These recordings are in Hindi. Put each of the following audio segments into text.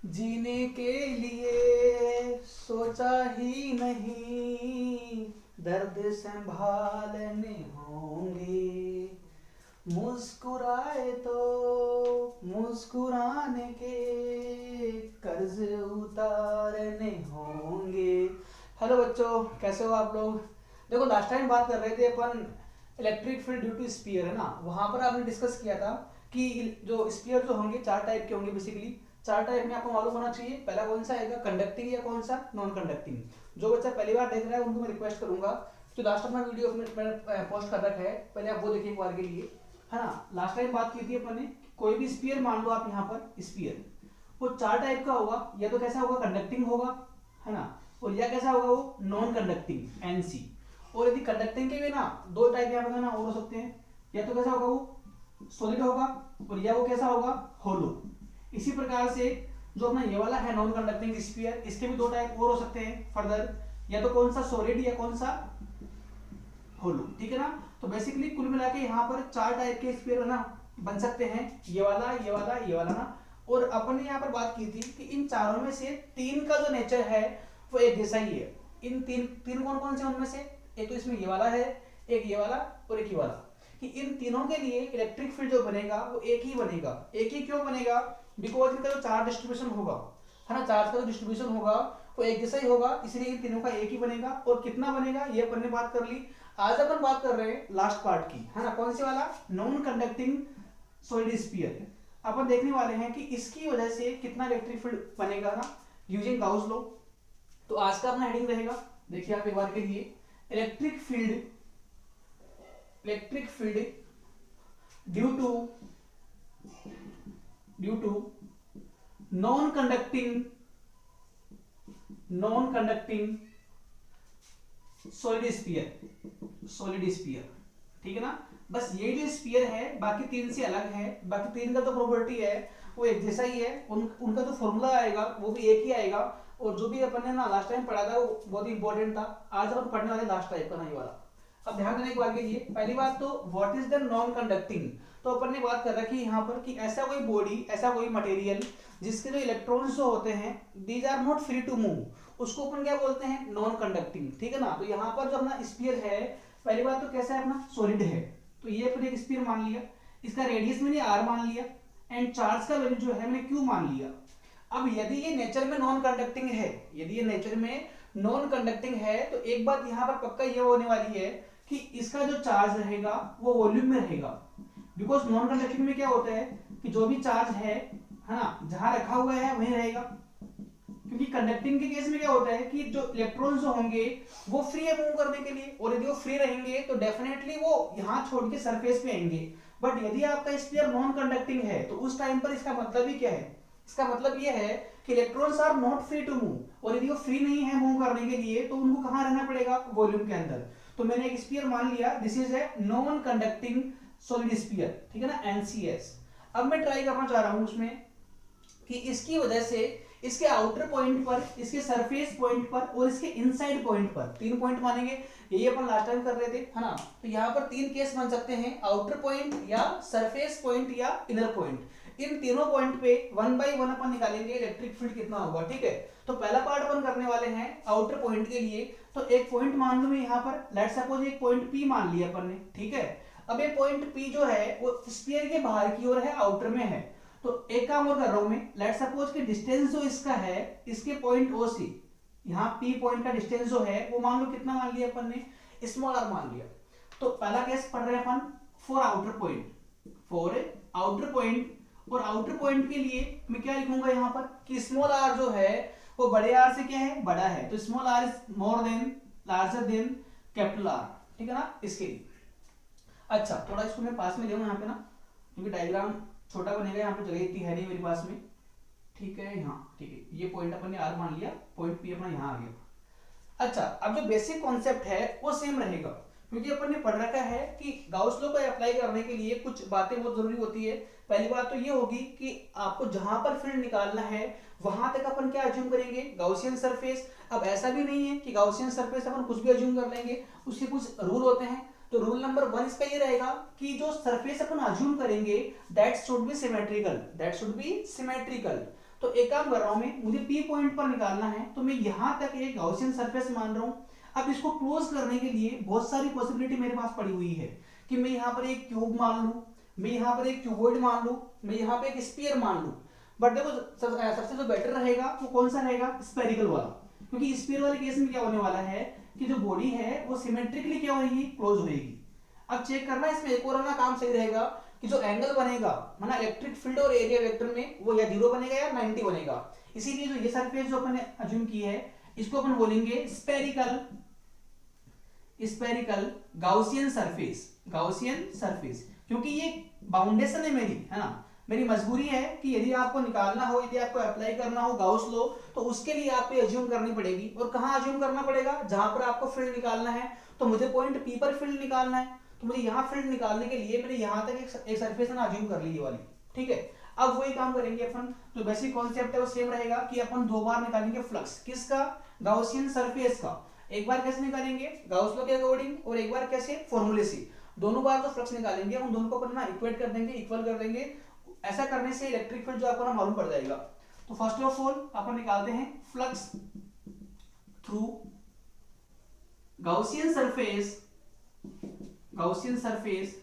जीने के लिए सोचा ही नहीं, दर्द संभालने होंगे, मुस्कुराए तो मुस्कुराने के कर्ज उतारने होंगे। हेलो बच्चों, कैसे हो आप लोग। देखो, लास्ट टाइम बात कर रहे थे अपन electric field due to sphere, है ना। वहां पर आपने डिस्कस किया था कि जो स्पीयर जो होंगे चार टाइप के होंगे बेसिकली। चार टाइप में आपको मालूम होना चाहिए, पहला कौन सा आएगा, कंडक्टिंग या कौन सा नॉन कंडक्टिंग। जो बच्चा पहली बार देख रहा है उनको मैं रिक्वेस्ट करूंगा, जो लास्ट अपना वीडियो मैंने पोस्ट कर रखा है, पहले आप वो देखिए एक बार के लिए, है ना। लास्ट टाइम बात की थी अपन ने, कोई भी स्पीयर मान लो आप यहाँ पर स्पीयर, वो चार टाइप का होगा। या तो कैसा होगा, कंडक्टिंग होगा, है ना, और या कैसा होगा वो नॉन कंडक्टिंग एनसी। और यदि कंडक्टिंग के भी ना दो टाइप यहाँ पर ना और हो सकते हैं, या तो कैसा होगा वो सॉलिड होगा, और या वो कैसा होगा होलो। इसी प्रकार से जो अपना ये वाला है नॉन कंडक्टिंग स्फीयर, इसके भी दो टाइप और हो सकते हैं फर्दर, या तो कौन सा सॉलिड या कौन सा होलो, ठीक है ना। तो बेसिकली कुल मिला के यहाँ पर चार टाइप के स्फीयर है ना बन सकते हैं, ये वाला ये वाला ये वाला ना। और अपन ने यहाँ पर बात की थी कि इन चारों में से तीन का जो नेचर है वो एक जैसा ही है। इन तीन तीन कौन कौन से उनमें से, एक तो इसमें ये वाला है, एक ये वाला और एक ये वाला, कि इन तीनों के लिए इलेक्ट्रिक फील्ड जो बनेगा वो एक ही बनेगा। एक ही क्यों बनेगा, बिकॉज इनका जो चार्ज डिस्ट्रीब्यूशन होगा, है ना, चार्ज का जो डिस्ट्रीब्यूशन होगा वो एक जैसा ही होगा, इसलिए इन तीनों का एक ही बनेगा। और कितना बनेगा ये अपन ने बात कर ली। आज अपन बात कर रहे हैं लास्ट पार्ट की, है ना, कौन से वाला, नॉन कंडक्टिंग सॉलिड स्फीयर। अपन देखने वाले हैं कि इसकी वजह से कितना इलेक्ट्रिक फील्ड बनेगा ना, यूजिंग गाउस लॉ। तो आज का अपना हेडिंग रहेगा, देखिए आप एक बार के लिए, electric field due to non conducting solid sphere, ठीक है ना। बस ये जो स्फीयर है बाकी तीन से अलग है, बाकी तीन का तो प्रॉपर्टी है वो एक जैसा ही है, उनका जो फॉर्मूला आएगा वो भी एक ही आएगा। और जो भी अपन ने ना लास्ट टाइम पढ़ा था वो बहुत ही इंपॉर्टेंट था। आज अपन पढ़ने वाले लास्ट टाइप का ना ये वाला। अब ध्यान देने की बात कीजिए, पहली बात तो what is the non conducting. तो अपन ने बात कर रखी यहाँ पर कि ऐसा कोई बॉडी, ऐसा कोई मटेरियल जिसके जो इलेक्ट्रॉन्स जो होते हैं these are not free to move, उसको अपन क्या बोलते हैं, नॉन कंडक्टिंग, ठीक है ना। तो यहाँ पर जो अपना स्फीयर है, पहली बात तो कैसा है, अपना सॉलिड है, तो ये अपन एक स्फीयर मान लिया, इसका रेडियस मैंने आर मान लिया, एंड चार्ज का वैल्यू जो है मैंने क्यू मान लिया। अब यदि ये नेचर में नॉन कंडक्टिंग है, यदि ये नेचर में नॉन कंडक्टिंग है, तो एक बात यहाँ पर पक्का ये होने वाली है कि इसका जो चार्ज रहेगा वो वॉल्यूम में रहेगा। बिकॉज नॉन कंडक्टिंग में क्या होता है कि जो भी चार्ज है ना, जहां रखा हुआ है वहीं रहेगा। क्योंकि कंडक्टिंग के केस में क्या होता है कि जो इलेक्ट्रॉन्स जो होंगे वो फ्री है मूव करने के लिए, और यदि वो फ्री रहेंगे तो डेफिनेटली वो यहाँ छोड़ के सरफेस पे आएंगे। बट यदि आपका स्फीयर नॉन कंडक्टिंग है तो उस टाइम पर इसका मतलब ही क्या है, इसका मतलब ये है कि electrons are not free to move, और यदि वो फ्री नहीं है मूव करने के लिए तो उनको कहाँ रहना पड़ेगा, वॉल्यूम के अंदर। तो मैंने एक स्फीयर मान लिया, this is a non conducting solid sphere, ठीक है ना, एनसीएस। अब मैं ट्राई करना चाह रहा हूं उसमें कि इसकी वजह से इसके आउटर पॉइंट पर, इसके सरफेस पॉइंट पर और इसके इनसाइड पॉइंट पर, तीन पॉइंट मानेंगे, यही अपन लास्ट टाइम कर रहे थे, है ना। तो यहाँ पर तीन केस बन सकते हैं, आउटर पॉइंट या सरफेस पॉइंट या इनर पॉइंट। इन तीनों पॉइंट पे वन बाय वन अपन निकालेंगे इलेक्ट्रिक फील्ड कितना होगा, ठीक है। तो पहला पार्ट अपन करने वाले हैं आउटर पॉइंट के लिए। तो एक पॉइंट मान लूं मैं यहाँ पर, लेट सपोज एक पॉइंट पी मान लिया अपन ने, ठीक है। अब ये पॉइंट पी जो है वो स्फीयर के बाहर की ओर है, आउटर में है। तो एक काम और कर रहा हूं मैं, लेट सपोज कि डिस्टेंस जो इसका है इसके पॉइंट ओ से यहाँ पी पॉइंट का डिस्टेंस जो है वो मान लो कितना मान लिया अपन ने, स्मॉल आर मान लिया। तो पहला केस पढ़ रहे हैं अपन फॉर आउटर पॉइंट, और आउटर पॉइंट के लिए मैं क्या लिखूंगा यहाँ पर कि स्मॉल आर जो है वो बड़े आर से क्या है, बड़ा है। तो small r is more than, larger than capital R, ठीक है ना, इसके लिए। अच्छा, थोड़ा इसको मैं पास में ले यहाँ पे ना, क्योंकि डायग्राम छोटा बनेगा, यहाँ पे जगह इतनी है नहीं मेरे पास में, ठीक है। यहाँ ठीक है, ये पॉइंट अपन ने आर मान लिया, पॉइंट पी अपना यहाँ आ गया। अच्छा, अब जो बेसिक कॉन्सेप्ट है वो सेम रहेगा, क्योंकि अपन ने पढ़ रखा है कि गाउस लॉ को अप्लाई करने के लिए कुछ बातें बहुत जरूरी होती है। पहली बात तो ये होगी कि आपको जहां पर फील्ड निकालना है वहां तक अपन क्या अज्यूम करेंगे, गाउसियन सरफेस। अब ऐसा भी नहीं है कि गाउसियन सरफेस अपन कुछ भी अज्यूम कर लेंगे, उसके कुछ रूल होते हैं। तो रूल नंबर 1 इसका ये रहेगा कि जो सरफेस अपन अज्यूम करेंगे दैट शुड बी सिमेट्रिकल, तो एक काम कर रहा हूं मैं, मुझे P पॉइंट पर निकालना है, तो मैं यहां तक एक गॉसियन सरफेस मान रहा हूं। अब इसको क्लोज करने के लिए बहुत सारी पॉसिबिलिटी मेरे पास पड़ी हुई है कि मैं यहाँ पर एक क्यूब मान लूं, मैं यहाँ पर एक क्यूबॉइड मान लूं, मैं यहाँ पे एक स्फीयर मान लूं। बट देखो सबसे जो बेटर रहेगा वो कौन सा रहेगा, स्फेरिकल वाला, क्योंकि स्फीयर वाले केस में क्या होने वाला है कि जो बॉडी है वो सिमेट्रिकली क्या होगी, क्लोज होगी। अब चेक करना इसमें एक और ना काम सही रहेगा कि जो एंगल बनेगा है ना इलेक्ट्रिक फील्ड और एरिया वेक्टर में, वो या 0 बनेगा या 90 बनेगा। इसीलिए जो ये सरफेस जो अपन ने अज्यूम की है इसको अपन बोलेंगे spherical, spherical Gaussian surface, Gaussian surface, क्योंकि ये बाउंडेशन है मेरी, है ना, मेरी मजबूरी है कि यदि आपको निकालना हो, यदि आपको अप्लाई करना हो गाउस लॉ, तो उसके लिए आपको अज्यूम करनी पड़ेगी। और कहां अज्यूम करना पड़ेगा, जहां पर आपको फील्ड निकालना है। तो मुझे पॉइंट P पर फील्ड निकालना है, तो मुझे यहाँ फील्ड निकालने के लिए मैंने यहाँ तक एक सरफेस ना अज्यूम कर ली ये वाली, ठीक है। अब वही काम करेंगे अपन, जो बेसिक कॉन्सेप्ट है वो सेम रहेगा कि अपन 2 बार निकालेंगे फ्लक्स, किसका, गाउसियन सरफेस का। एक बार कैसे निकालेंगे, गाउस लॉ के अकॉर्डिंग, और एक बार कैसे, फॉर्मूले से। दोनों बार जो फ्लक्स निकालेंगे उन दोनों को अपन ना इक्वेट कर देंगे, इक्वल कर देंगे। ऐसा करने से इलेक्ट्रिक फील्ड जो आपको ना मालूम पड़ जाएगा। तो फर्स्ट ऑफ ऑल अपन निकालते हैं flux through Gaussian surface, Gaussian surface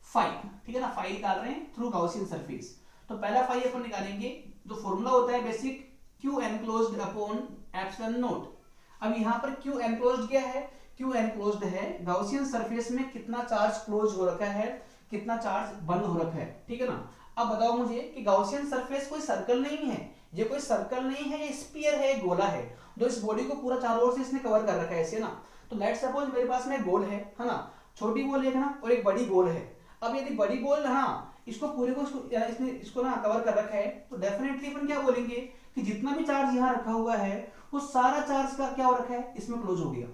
phi, ठीक है ना, फाई निकाल रहे हैं थ्रू गाउसियन सरफेस। तो पहला फाई अपन निकालेंगे, जो फॉर्मूला होता है basic, Q enclosed upon epsilon not. अब यहाँ पर Q एनक्लोज्ड क्या है, Q एनक्लोज्ड है गाउसियन सरफेस में कितना चार्ज क्लोज हो रखा है, कितना चार्ज बंद हो रखा है, ठीक है ना। अब बताओ मुझे कि गाउसियन सरफेस कोई सर्कल नहीं है, ये कोई सर्कल नहीं है, ये स्फीयर है, गोला है, जो इस बॉडी को पूरा चारों ओर से इसने कवर कर रखा है ऐसे ना। तो लेट्स सपोज मेरे पास में गोल है ना, छोटी गोल है ना, और एक बड़ी गोल है। अब यदि बड़ी गोल है ना, इसको पूरे को इसने इसको ना कवर कर रखा है, तो डेफिनेटली अपन क्या बोलेंगे कि जितना भी चार्ज यहाँ रखा हुआ है वो सारा चार्ज का क्या हो रखा है, इसमें क्लोज हो गया।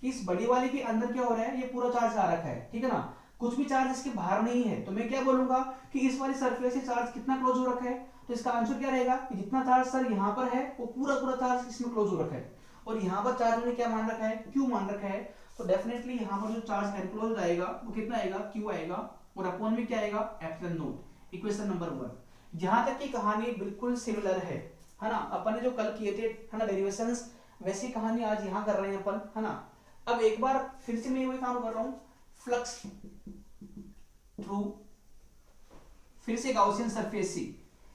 कि इस बड़ी वाले के अंदर क्या हो रहा है, ये पूरा चार्ज आ रखा है, ठीक है ना, कुछ भी चार्ज इसके बाहर नहीं है। तो मैं क्या बोलूंगा कि इस वाली सरफेस से चार्ज कितना क्लोज हो रखा है, तो इसका आंसर क्या रहेगा कि जितना चार्ज सर यहाँ पर है वो पूरा पूरा चार्ज इसमें क्लोज हो रखा है। और यहाँ पर चार्ज मैंने क्या मान रखा है, Q मान रखा है। तो डेफिनेटली यहाँ पर जो चार्ज एनक्लोज्ड आएगा वो कितना आएगा, Q आएगा, और अपॉन में क्या आएगा, एप्सिलॉन नॉट। Equation number 1। जहां तक की कहानी बिल्कुल सिमिलर है ना, अपन ने जो कल किए थे है ना डेरिवेशंस, वैसी कहानी आज यहाँ कर रहे हैं अपन, है ना। अब एक बार फिर से मैं वही काम कर रहा हूँ, फ्लक्स थ्रू फिर से गाउसियन सरफेस से,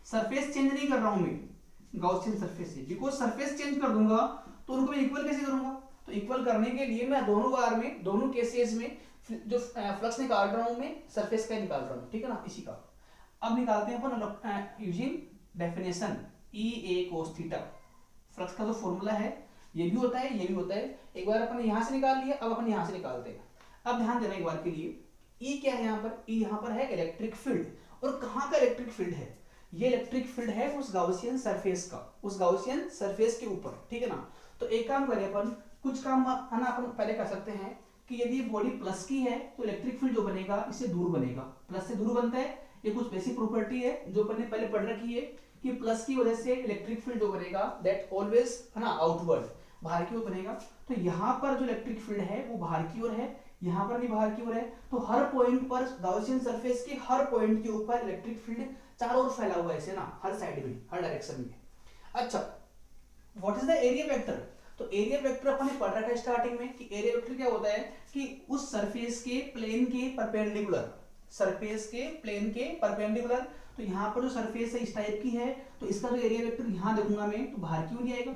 सरफेस चेंज नहीं कर रहा हूं मैं, गाउसियन सरफेस से, बिकॉज सरफेस चेंज कर दूंगा तो उनको मैं इक्वल कैसे करूंगा। तो इक्वल करने के लिए मैं दोनों बार में, दोनों केसेस में जो फ्लक्स निकाल रहा हूं मैं सरफेस का निकाल रहा हूं, ठीक है ना, इसी का। अब निकालते हैं अपन using definition E A cos theta. Flux का जो फॉर्मूला है ये भी होता है, ये भी होता है। एक बार अपन यहां से निकाल लिया, अब अपन यहां से निकालते हैं। अब ध्यान देना एक बार के लिए, E क्या है यहाँ पर, E यहाँ पर है इलेक्ट्रिक फील्ड। और कहाँ का इलेक्ट्रिक फील्ड है, ये इलेक्ट्रिक फील्ड है उस गाउसियन सरफेस का, उस गाउसियन सरफेस के ऊपर, ठीक है ना। तो एक काम करें अपन, कुछ काम है ना अपन पहले कर सकते हैं कि यदि बॉडी प्लस की है तो इलेक्ट्रिक फील्ड जो बनेगा इससे दूर बनेगा, प्लस से दूर बनता है। ये कुछ बेसिक प्रॉपर्टी है जो अपन ने पहले पढ़ रखी है कि प्लस की वजह से इलेक्ट्रिक फील्ड जो बनेगा दैट ऑलवेज है ना आउटवर्ड, बाहर की ओर बनेगा। तो यहाँ पर जो इलेक्ट्रिक फील्ड है वो बाहर की ओर है, यहाँ पर भी बाहर की ओर है। तो हर पॉइंट पर गाउसियन सरफेस के हर पॉइंट के ऊपर इलेक्ट्रिक फील्ड चारों ओर फैला हुआ है ऐसे ना, हर साइड में, हर डायरेक्शन में। अच्छा, what is the area vector. तो एरिया वेक्टर अपन ने पढ़ रखा है स्टार्टिंग में कि एरिया वेक्टर क्या होता है कि उस सरफेस के प्लेन के परपेंडिकुलर, सरफेस के प्लेन के परपेंडिकुलर। तो यहाँ पर जो सरफेस है इस टाइप की है, तो इसका जो एरिया वेक्टर यहाँ देखूंगा मैं तो बाहर की ओर ही आएगा।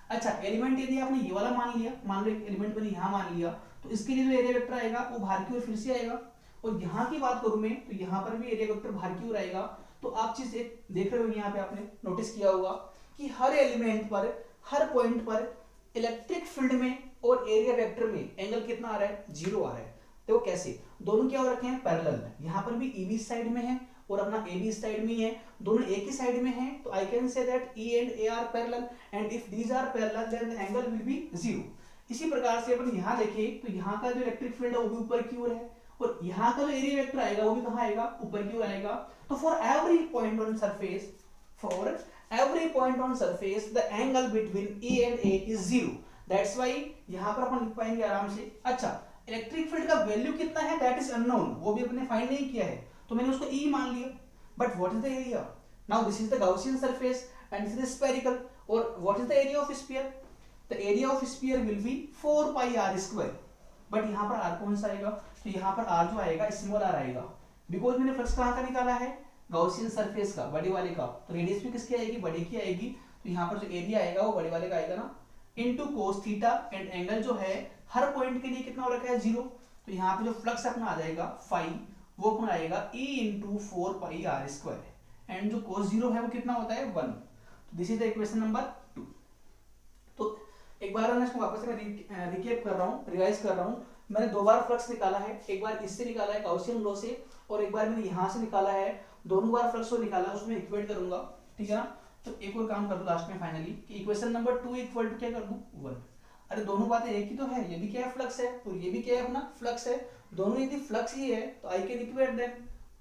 अच्छा, एलिमेंट यदि आपने ये वाला मान लिया, मान लो एक एलिमेंट मैंने यहाँ मान लिया, तो इसके लिए जो एरिया वेक्टर आएगा वो बाहर की ओर फिर से आएगा। और यहाँ की बात करूं मैं तो यहाँ पर भी एरिया वेक्टर बाहर की ओर आएगा। तो आप चीज एक देख रहे हो, यहाँ पे आपने नोटिस किया होगा कि हर एलिमेंट पर, हर पॉइंट पर इलेक्ट्रिक फील्ड में और एरिया वेक्टर में एंगल कितना आ रहा है, 0 आ रहा है। देखो कैसे, दोनों क्या हो रखे हैं, पैरेलल। यहाँ पर भी E भी साइड में है और अपना A भी साइड में है, दोनों एक ही साइड में है। तो I can say that E and A are parallel and if these are parallel then the angle will be 0। इसी प्रकार से अपन यहाँ देखें तो यहाँ का जो इलेक्ट्रिक फील्ड है वो भी ऊपर की ओर है, और यहाँ का जो एरिया वेक्टर आएगा वो भी कहाँ आएगा, ऊपर की ओर आएगा। तो for every point on surface, for every point on surface the angle between E and A is 0। That's why यहाँ पर अपन लिख पाएंगे आराम से। अच्छा, इलेक्ट्रिक फील्ड का वैल्यू कितना है दैट इज अननोन, वो भी अपने फाइंड नहीं किया है, तो मैंने उसको E मान लिया। But what is the area, now this is the Gaussian surface and this is spherical, और what is the area of sphere? The area of sphere will be 4 pi r square, but यहाँ पर आर कौन सा आएगा? तो यहाँ पर आर जो आएगा स्मॉल आर आएगा, बिकॉज मैंने फ्लक्स कहाँ का निकाला है? गाउसियन सरफेस का, बड़े वाले का, तो रेडियस भी किसकी आएगी? बड़े की आएगी, तो यहाँ पर जो एरिया आएगा वो बड़े वाले का आएगा ना, into cos theta, and angle जो है हर पॉइंट के लिए कितना हो रखा है? 0, तो यहाँ पे जो फ्लक्स अपना आ जाएगा फाई, वो अपना आएगा e into 4 pi r square, and जो कोस 0 है वो कितना होता है? 1। तो this is the equation number 2। तो एक बार मैं इसको वापस से रिकैप कर रहा हूँ, रिवाइज कर रहा हूँ। मैंने 2 बार फ्लक्स निकाला है, एक बार इससे निकाला है गाउसियन लॉ से, और एक बार मैंने यहाँ से निकाला है। दोनों बार फ्लक्स को निकाला, उसमें इक्वेट करूंगा, ठीक है ना। तो एक और काम कर दूं लास्ट में फाइनली, कि इक्वेशन नंबर 2 इक्वल टू क्या कर दूं? 1। अरे दोनों बातें एक ही तो है, ये भी क्या है? फ्लक्स है, तो ये भी क्या है? अपना फ्लक्स है। दोनों यदि फ्लक्स ही है तो आई कैन इक्वेट देम,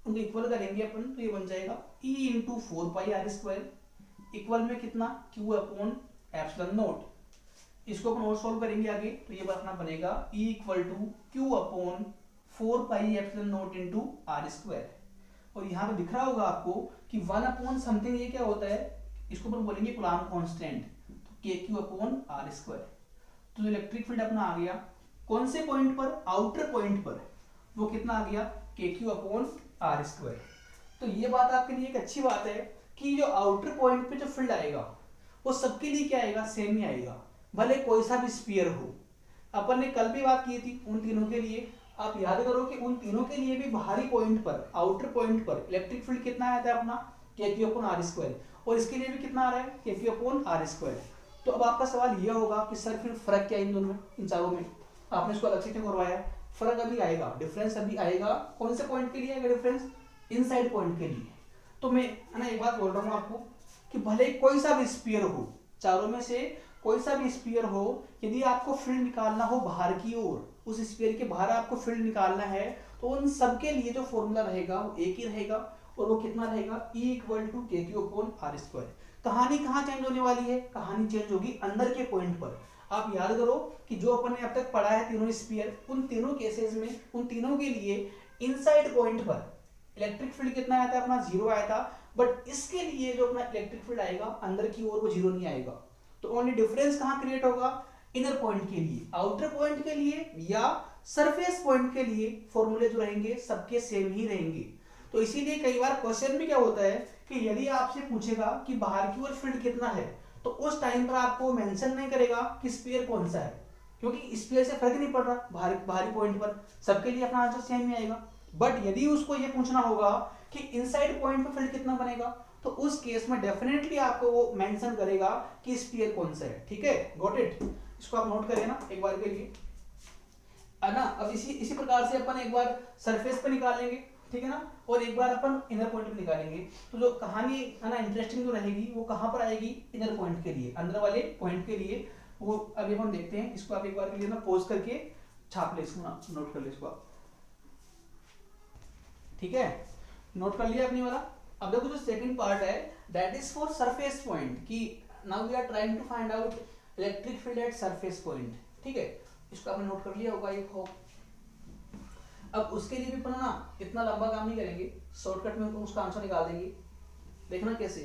उनको इक्वल करेंगे अपन, तो ये बन जाएगा e into 4 pi r square equal में कितना? q upon epsilon naught. इसको अपन और सॉल्व करेंगे आगे, तो ये अपना बनेगा e equal to q upon 4 pi epsilon naught into r square. और यहाँ पे दिख रहा होगा आपको कि 1 अपॉन समथिंग, ये क्या होता है? इसको अपन बोलेंगे कूलम्ब कांस्टेंट, तो kq अपॉन आर स्क्वायर। तो इलेक्ट्रिक फील्ड अपना आ गया कौन से पॉइंट पर? आउटर पॉइंट पर, वो कितना आ गया? kq upon r square. तो ये बात आपके लिए एक अच्छी बात है कि जो आउटर पॉइंट पे जो फील्ड आएगा वो सबके लिए क्या आएगा? सेम ही आएगा, भले कोई सा भी स्फीयर हो। अपन ने कल भी बात की थी उन तीनों के लिए, आप याद करो कि उन तीनों के लिए भी बाहरी पॉइंट पर, आउटर पॉइंट पर इलेक्ट्रिक फील्ड कितना आया था अपना? kq अपॉन आर स्क्वायर, और इसके लिए भी कितना आ रहा है? kq upon r square. तो अब आपका सवाल यह होगा कि सर फिर फर्क क्या है इन दोनों में, इन चारों में? आपने इसको अलग से क्यों करवाया? फर्क अभी आएगा, डिफरेंस अभी आएगा। कौन से पॉइंट के लिए आएगा डिफरेंस? इनसाइड पॉइंट के लिए। तो मैं है ना एक बात बोल रहा हूँ आपको कि भले कोई सा भी स्फीयर हो, चारों में से कोई सा भी स्फीयर हो, यदि आपको फील्ड निकालना हो बाहर की ओर, उस स्फीयर के बाहर आपको फील्ड निकालना है, तो उन सबके लिए जो फॉर्मूला रहेगा वो एक ही रहेगा, और वो कितना रहेगा? E equal to kq upon r square. कहानी कहाँ चेंज होने वाली है? कहानी चेंज होगी अंदर के पॉइंट पर। आप याद करो कि जो अपन ने अब तक पढ़ा है तीनों स्फीयर, उन तीनों केसेस में, उन तीनों के लिए इनसाइड पॉइंट पर इलेक्ट्रिक फील्ड कितना आया था? अपना 0 आया था। बट इसके लिए जो अपना इलेक्ट्रिक फील्ड आएगा अंदर की ओर, वो 0 नहीं आएगा। तो ओनली डिफरेंस कहाँ क्रिएट होगा? इनर पॉइंट के लिए, आउटर पॉइंट के लिए या सरफेस पॉइंट के लिए फॉर्मूले जो रहेंगे सबके सेम ही रहेंगे। तो इसीलिए कई बार क्वेश्चन में क्या होता है कि यदि आपसे पूछेगा कि बाहर की ओर फील्ड कितना है, तो उस टाइम पर आपको मेंशन नहीं करेगा कि स्फीयर कौन सा है, क्योंकि स्फीयर से फर्क नहीं पड़ रहा, बाहरी पॉइंट पर सबके लिए अपना आंसर सेम ही आएगा। बट यदि उसको ये पूछना होगा कि इनसाइड पॉइंट पर फील्ड कितना बनेगा, तो उस केस में डेफिनेटली आपको वो मेंशन करेगा कि स्फीयर कौन सा है। ठीक है, गॉट इट? इसको आप नोट करें ना एक बार के लिए, है ना। अब इसी प्रकार से अपन एक बार सरफेस पे निकालेंगे, ठीक है ना, और एक बार अपन इनर पॉइंट पे निकालेंगे। तो जो कहानी है ना इंटरेस्टिंग जो रहेगी वो कहाँ पर आएगी? इनर पॉइंट के लिए, अंदर वाले पॉइंट के लिए। वो अभी हम देखते हैं। इसको आप एक बार के लिए ना पॉज करके छाप ले, इसको ना नोट कर ले इसको आप, ठीक है। नोट कर लिया अपनी वाला। अब देखो जो सेकंड पार्ट है that is for surface point, कि now we are trying to find out electric field at surface point, ठीक है। इसको आपने नोट कर लिया होगा ये होप। अब उसके लिए भी अपन ना इतना लंबा काम नहीं करेंगे, शॉर्टकट में उसका आंसर निकाल देंगे। देखना कैसे,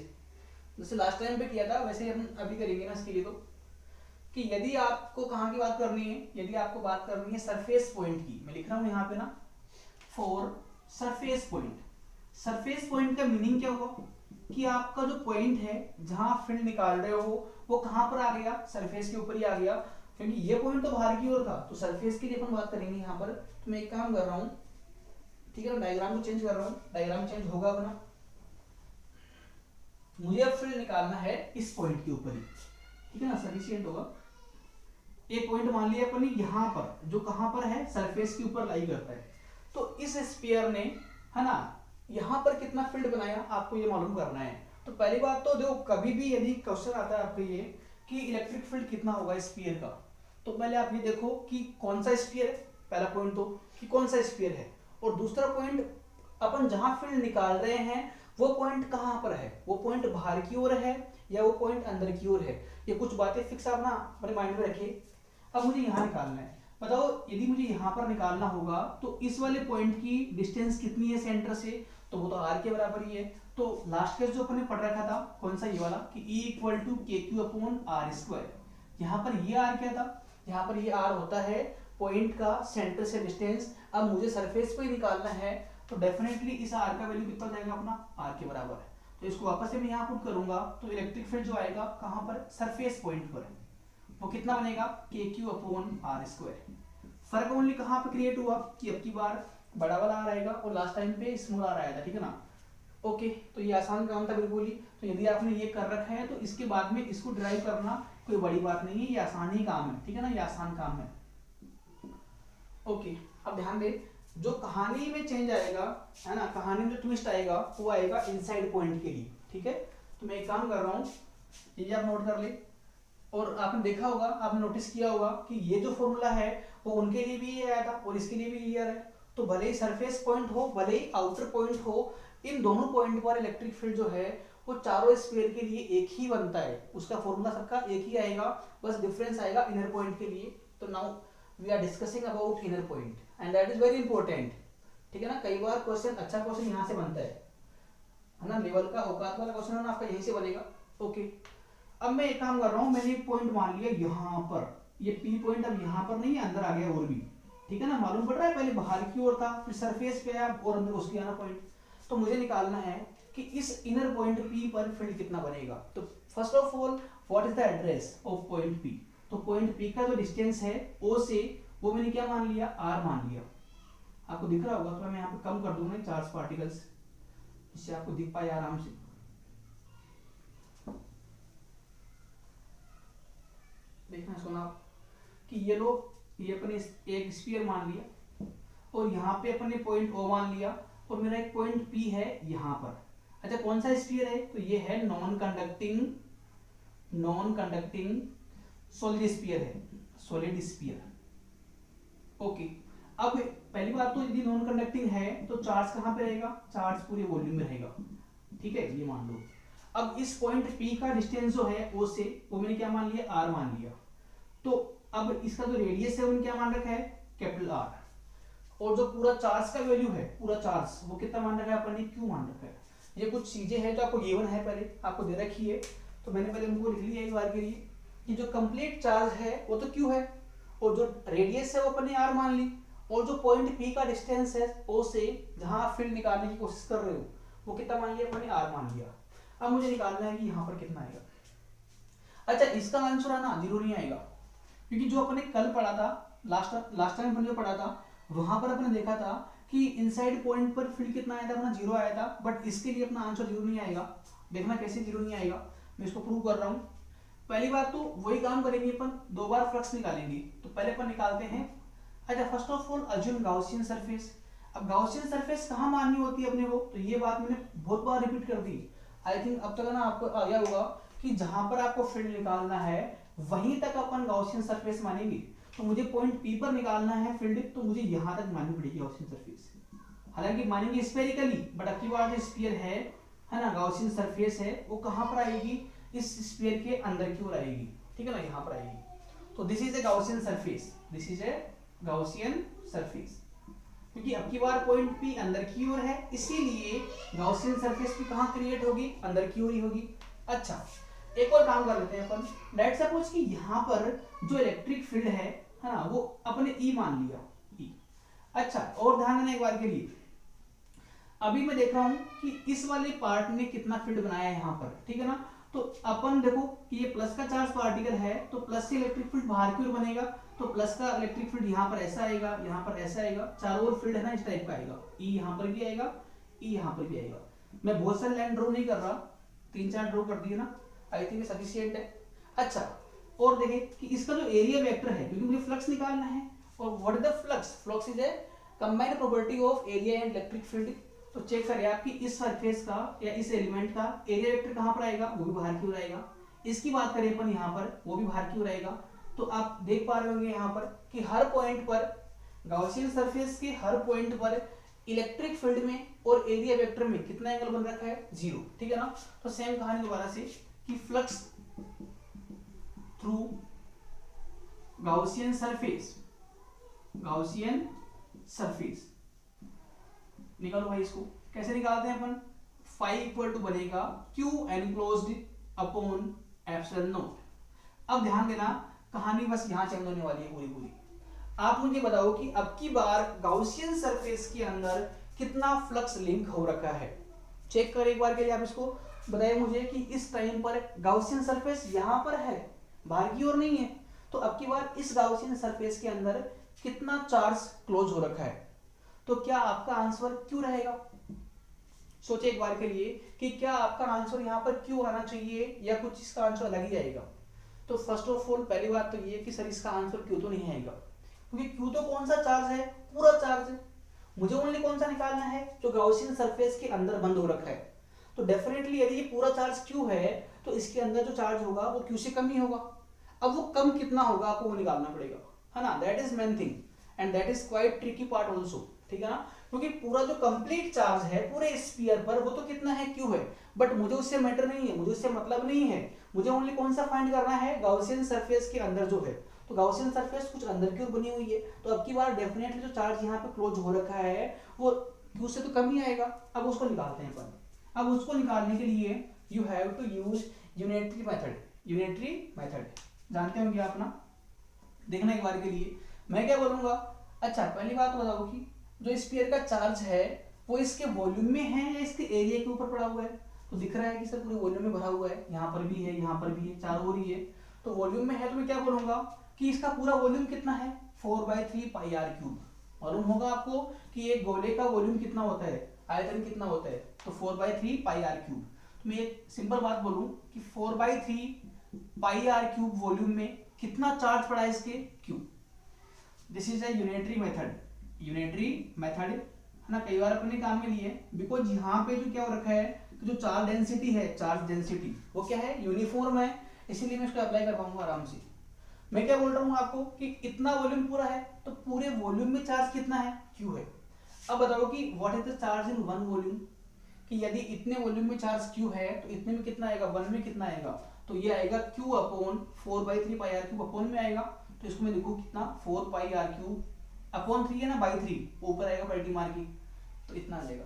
जैसे लास्ट टाइम पे किया था वैसे हम अभी करेंगे ना इसके लिए। तो कि यदि आपको कहाँ की बात करनी है? यदि आपको बात करनी है सरफेस पॉइंट की, मैं लिख रहा हूँ यहाँ पे ना for surface point. Surface point का मीनिंग क्या हुआ कि आपका जो पॉइंट है जहां फील्ड निकाल रहे हो वो कहां पर आ गया? सरफेस के ऊपर ही आ गया, क्योंकि ये पॉइंट तो बाहर की ओर था। तो सरफेस की अपन बात करेंगे यहाँ पर। तो मैं एक काम कर रहा हूँ, ठीक है ना, डायग्राम को चेंज कर रहा हूँ। डायग्राम चेंज होगा अपना, मुझे अब फील्ड निकालना है इस पॉइंट के ऊपर ही, ठीक है ना, सफिशिएंट होगा। एक पॉइंट मान लिया अपन यहाँ पर, जो कहां पर है? सरफेस के ऊपर लाई करता है। तो इस स्फीयर ने, है ना, यहाँ पर कितना फील्ड बनाया आपको ये मालूम करना है। तो पहली बात तो देखो, कभी भी यदि क्वेश्चन आता है आपके ये कि इलेक्ट्रिक फील्ड कितना होगा स्फीयर का, तो पहले आप ये देखो कि कौन सा स्फीयर है। पहला पॉइंट तो कि कौन सा स्फीयर है, और दूसरा पॉइंट अपन जहां फील्ड निकाल रहे हैं वो पॉइंट कहाँ पर है? वो पॉइंट बाहर की ओर है या वो पॉइंट अंदर की ओर है? ये कुछ बातें फिक्स आप ना अपने माइंड में रखिए। अब मुझे यहाँ निकालना है, बताओ यदि मुझे यहाँ पर निकालना होगा तो इस वाले पॉइंट की डिस्टेंस कितनी है सेंटर से? तो वो तो r के बराबर ही है। तो लास्ट केस जो अपन ने पढ़ रखा था कौन सा, ये वाला, कि E इक्वल टू के क्यू अपॉन आर स्क्वायर। यहाँ पर ये आर क्या था, यहाँ पर ये आर होता है पॉइंट का सेंटर से डिस्टेंस। अब मुझे सरफेस पे निकालना है तो डेफिनेटली इस आर का वैल्यू कितना हो जाएगा अपना, आर के बराबर है। तो इसको वापस से मैं यहाँ पुट करूंगा तो इलेक्ट्रिक फील्ड जो आएगा कहाँ पर, सरफेस पॉइंट पर, वो कितना बनेगा, के क्यू अपॉन आर स्क्वायर। फर्क ओनली कहाँ पर क्रिएट हुआ कि अब की बार बड़ा वाला आर आएगा और लास्ट टाइम पे स्मॉल आर आया था, ठीक है ना। ओके, तो ये आसान काम था बिल्कुल ही। तो यदि आपने ये कर रखा है तो इसके बाद में इसको ड्राइव करना कोई बड़ी बात नहीं है, ये आसान ही काम है, ठीक है ना, ये आसान काम है। ओके, अब ध्यान दे, जो कहानी में चेंज आएगा है ना, कहानी में जो ट्विस्ट आएगा वो आएगा इनसाइड पॉइंट के लिए, ठीक है। तो मैं एक काम कर रहा हूँ, ये आप नोट कर ले। और आपने देखा होगा, आपने नोटिस किया होगा कि ये जो फॉर्मूला है वो उनके लिए भी ये आया था और इसके लिए भी ये है। तो भले ही सरफेस पॉइंट हो, भले ही आउटर पॉइंट हो, इन दोनों पॉइंट पर इलेक्ट्रिक फील्ड जो है वो चारों स्फीयर के लिए एक ही बनता है, उसका फॉर्मूला सबका एक ही आएगा, बस डिफरेंस आएगा इनर पॉइंट के लिए। तो now we are discussing about inner point and that is very important, ठीक है ना। कई बार क्वेश्चन, अच्छा क्वेश्चन यहाँ से बनता है ना, लेवल का औकात वाला क्वेश्चन है ना आपका, यहीं से बनेगा। ओके, अब मैं एक काम कर रहा हूँ, मैंने एक पॉइंट मान लिया यहाँ पर, ये पी पॉइंट अब यहाँ पर नहीं है, अंदर आ गया और भी, ठीक है ना। मालूम पड़ रहा है, पहले बाहर की ओर था, फिर सरफेस पे आया और अंदर उसकी आना पॉइंट। तो मुझे निकालना है कि इस इनर पॉइंट पी पर फील्ड कितना बनेगा। तो first of all what is the address of point P. तो पॉइंट पी का जो डिस्टेंस है ओ से, वो मैंने क्या मान लिया, आर मान लिया। आपको दिख रहा होगा, तो मैं यहाँ पे कम कर दूंगा चार्ज पार्टिकल्स, इससे आपको दिख पाए आराम से। देखना सुना कि ये लोग, ये अपने एक स्फीयर मान लिया और यहाँ पे अपने पॉइंट ओ मान लिया और मेरा एक पॉइंट पी है यहाँ पर। अच्छा, कौन सा स्फीयर है, तो ये है नॉन कंडक्टिंग सॉलिड स्फीयर है, सॉलिड स्फीयर। ओके, अब पहली बात तो यदि नॉन कंडक्टिंग है तो चार्ज कहाँ पे रहेगा, चार्ज पूरे वॉल्यूम में रहेगा, ठीक है, ये मान लो। अब इस पॉइंट पी का डिस्टेंस जो है ओ से, वो मैंने क्या मान लिया, आर मान लिया। तो अब इसका जो रेडियस है उन्होंने क्या मान रखा है, कैपिटल आर। और जो पूरा चार्ज का वैल्यू है, पूरा चार्ज वो कितना मान रखा है अपन ने, क्यू मान रखा है। ये कुछ चीजें हैं जो आपको गिवन है, पहले आपको दे रखी है, तो मैंने पहले उनको लिख लिया एक बार के लिए कि जो कंप्लीट चार्ज है वो तो क्यू है, और जो रेडियस है वो अपन ने आर मान ली, और जो पॉइंट पी का डिस्टेंस है ओ से, जहां आप फील्ड निकालने की कोशिश कर रहे हो, वो कितना मान लिया अपन ने, आर मान लिया। अब मुझे निकालना है कि यहाँ पर कितना आएगा। अच्छा, इसका आंसर आना जरूर नहीं आएगा, क्योंकि जो अपने कल पढ़ा था, लास्ट टाइम अपन जो पढ़ा था, वहां पर अपने देखा था कि इनसाइड पॉइंट पर फील्ड कितना आया था, अपना जीरो आया था। बट इसके लिए अपना आंसर जीरो नहीं आएगा। देखना कैसे जीरो नहीं आएगा, मैं इसको प्रूव कर रहा हूँ। पहली बात तो वही काम करेंगे अपन, दो बार फ्लक्स निकालेंगे। तो पहले अपन निकालते हैं, अच्छा first of all assume Gaussian surface. अब गाउसियन सरफेस कहाँ माननी होती है अपने को, तो ये बात मैंने बहुत बार रिपीट कर दी। आई थिंक अब तक ना आपको आ गया होगा कि जहां पर आपको फील्ड निकालना है वहीं तक अपन गाउसियन सरफेस मानेंगे। तो मुझे पॉइंट पी पर निकालना है फील्ड, तो मुझे यहां तक माननी पड़ेगी गाउसियन सरफेस। हालांकि मानेंगे स्फेरिकली, बट अब की बार जो स्फीयर है ना, गाउसियन सरफेस है, वो कहां पर आएगी, इस स्फीयर के अंदर की ओर आएगी, ठीक है ना, यहाँ पर आएगी। तो this is a Gaussian surface, this is a Gaussian surface, क्योंकि अब की बार पॉइंट पी अंदर की ओर है, इसीलिए गाउसियन सरफेस भी कहाँ क्रिएट होगी, अंदर की ओर ही होगी। अच्छा, एक और काम कर लेते हैं अपन। लेट सपोज कि यहाँ पर जो इलेक्ट्रिक फील्ड है ना, वो अपने ई मान लिया, ई। अच्छा, और ध्यान देना एक बार के लिए, अभी मैं देख रहा हूं कि इस वाले पार्ट ने कितना फील्ड बनाया है यहाँ पर, ठीक है ना। तो अपन देखो कि ये प्लस का चार्ज पार्टिकल है, तो प्लस से इलेक्ट्रिक फील्ड बाहर की ओर बनेगा, तो प्लस का इलेक्ट्रिक फील्ड यहाँ पर ऐसा आएगा, यहाँ पर ऐसा आएगा, चारों ओर फील्ड है ना इस टाइप का आएगा। ई यहाँ पर भी आएगा, ई यहाँ पर भी आएगा। मैं बहुत सारे लाइन ड्रॉ नहीं कर रहा, 3-4 ड्रॉ कर दिए ना, आई थिंक सफिशिएंट है। अच्छा, और देखें कि इसका जो एरिया वेक्टर है, क्योंकि मुझे फ्लक्स निकालना है, और what is the flux, flux is a combined property of area and electric field. तो चेक करिए आपकी इस सरफेस का या इस एलिमेंट का एरिया वेक्टर कहां पर आएगा, वो भी बाहर की ओर आएगा। इसकी बात करें अपन यहाँ पर, वो भी बाहर की ओर आएगा। तो आप देख पा रहे होंगे यहाँ पर कि हर पॉइंट पर, गाउसियन सरफेस के हर पॉइंट पर इलेक्ट्रिक फील्ड में और एरिया वेक्टर में कितना एंगल बन रखा है, 0, ठीक है ना। तो सेम कहानी दोबारा से कि flux through Gaussian surface, Gaussian surface निकालो भाई। इसको कैसे निकालते हैं अपन, फाई इक्वल टू बनेगा Q enclosed upon epsilon not. अब ध्यान देना, कहानी बस यहां चेंज होने वाली है पूरी पूरी। आप मुझे बताओ कि अब की बार गाउसियन सरफेस के अंदर कितना फ्लक्स लिंक हो रखा है। चेक कर एक बार के लिए आप इसको बताइए मुझे कि इस टाइम पर गाउसियन सरफेस यहां पर है, बाहर की ओर नहीं है। तो अब की बार इस गाउसियन सरफेस के अंदर कितना चार्ज क्लोज हो रखा है। तो क्या आपका आंसर क्यों रहेगा? सोचे एक बार के लिए कि क्या आपका आंसर यहाँ पर क्यों आना चाहिए या कुछ इसका आंसर अलग ही आएगा। तो फर्स्ट ऑफ ऑल पहली बात तो ये कि सर इसका आंसर क्यों तो नहीं आएगा, क्योंकि क्यू तो कौन सा चार्ज है, पूरा चार्ज है। मुझे ओनली कौन सा निकालना है, जो गाउसियन सरफेस के अंदर बंद हो रखा है। तो डेफिनेटली यदि ये पूरा चार्ज क्यू है तो इसके अंदर जो चार्ज होगा वो क्यू से कम ही होगा। अब वो कम कितना होगा आपको वो निकालना पड़ेगा, है ना। That is main thing and that is quite tricky part also, ठीक है ना। क्योंकि पूरा जो कंप्लीट चार्ज है पूरे स्फीयर पर वो तो कितना है, क्यू है। बट मुझे उससे मैटर नहीं है, मुझे उससे मतलब नहीं है। मुझे ओनली कौन सा फाइंड करना है, गाउसियन सरफेस के अंदर जो है। तो गाउसियन सरफेस कुछ अंदर की ओर बनी हुई है, तो अब की बार डेफिनेटली जो चार्ज यहाँ पे क्लोज हो रखा है वो क्यू से तो कम ही आएगा। अब उसको निकालते हैं अपन। अब उसको निकालने के लिए you have to use unitary method. Unitary method जानते होंगे आप ना, देखना एक बार के लिए मैं क्या बोलूंगा। अच्छा पहली बात तो बताओ कि जो स्फीयर का चार्ज है वो इसके वॉल्यूम में है या इसके एरिया के ऊपर पड़ा हुआ है। तो दिख रहा है कि सर पूरे वॉल्यूम में भरा हुआ है, यहाँ पर भी है, यहाँ पर भी है, चार हो रही है। तो वॉल्यूम में है तो मैं क्या बोलूंगा कि इसका पूरा वॉल्यूम कितना है, 4/3 पाई आर क्यूब। मालूम होगा आपको कि एक गोले का वॉल्यूम कितना होता है, आयतन कितना होता है, तो 4/3 पाई आर क्यूब। तो मैं एक सिंपल बात बोलूं कि 4/3 पाई आर क्यूब वॉल्यूम में कितना चार्ज पड़ा है इसके, Q. This is a unitary method. Unitary method है ना, कई बार अपने काम में लिए, बिकॉज यहाँ पे जो क्या हो रखा है, तो जो चार्ज डेंसिटी है, चार्ज डेंसिटी वो क्या है, यूनिफॉर्म है, इसीलिए मैं इसको अप्लाई कर पाऊंगा आराम से। मैं क्या बोल रहा हूँ आपको कि इतना वॉल्यूम पूरा है, तो पूरे वॉल्यूम में चार्ज कितना है, क्यू है। अब बताओ कि what is the charge in one volume, कि यदि इतने वॉल्यूम में चार्ज क्यू है तो इतने में कितना आएगा, वन में कितना आएगा, तो ये आएगा q upon 4/3 pi r cube upon में आएगा। तो इसको मैं लिखूं कितना, 4 पाई आर क्यूब अपॉन 3 है ना, बाई 3 ऊपर आएगा पलटी मार की, तो इतना आ जाएगा।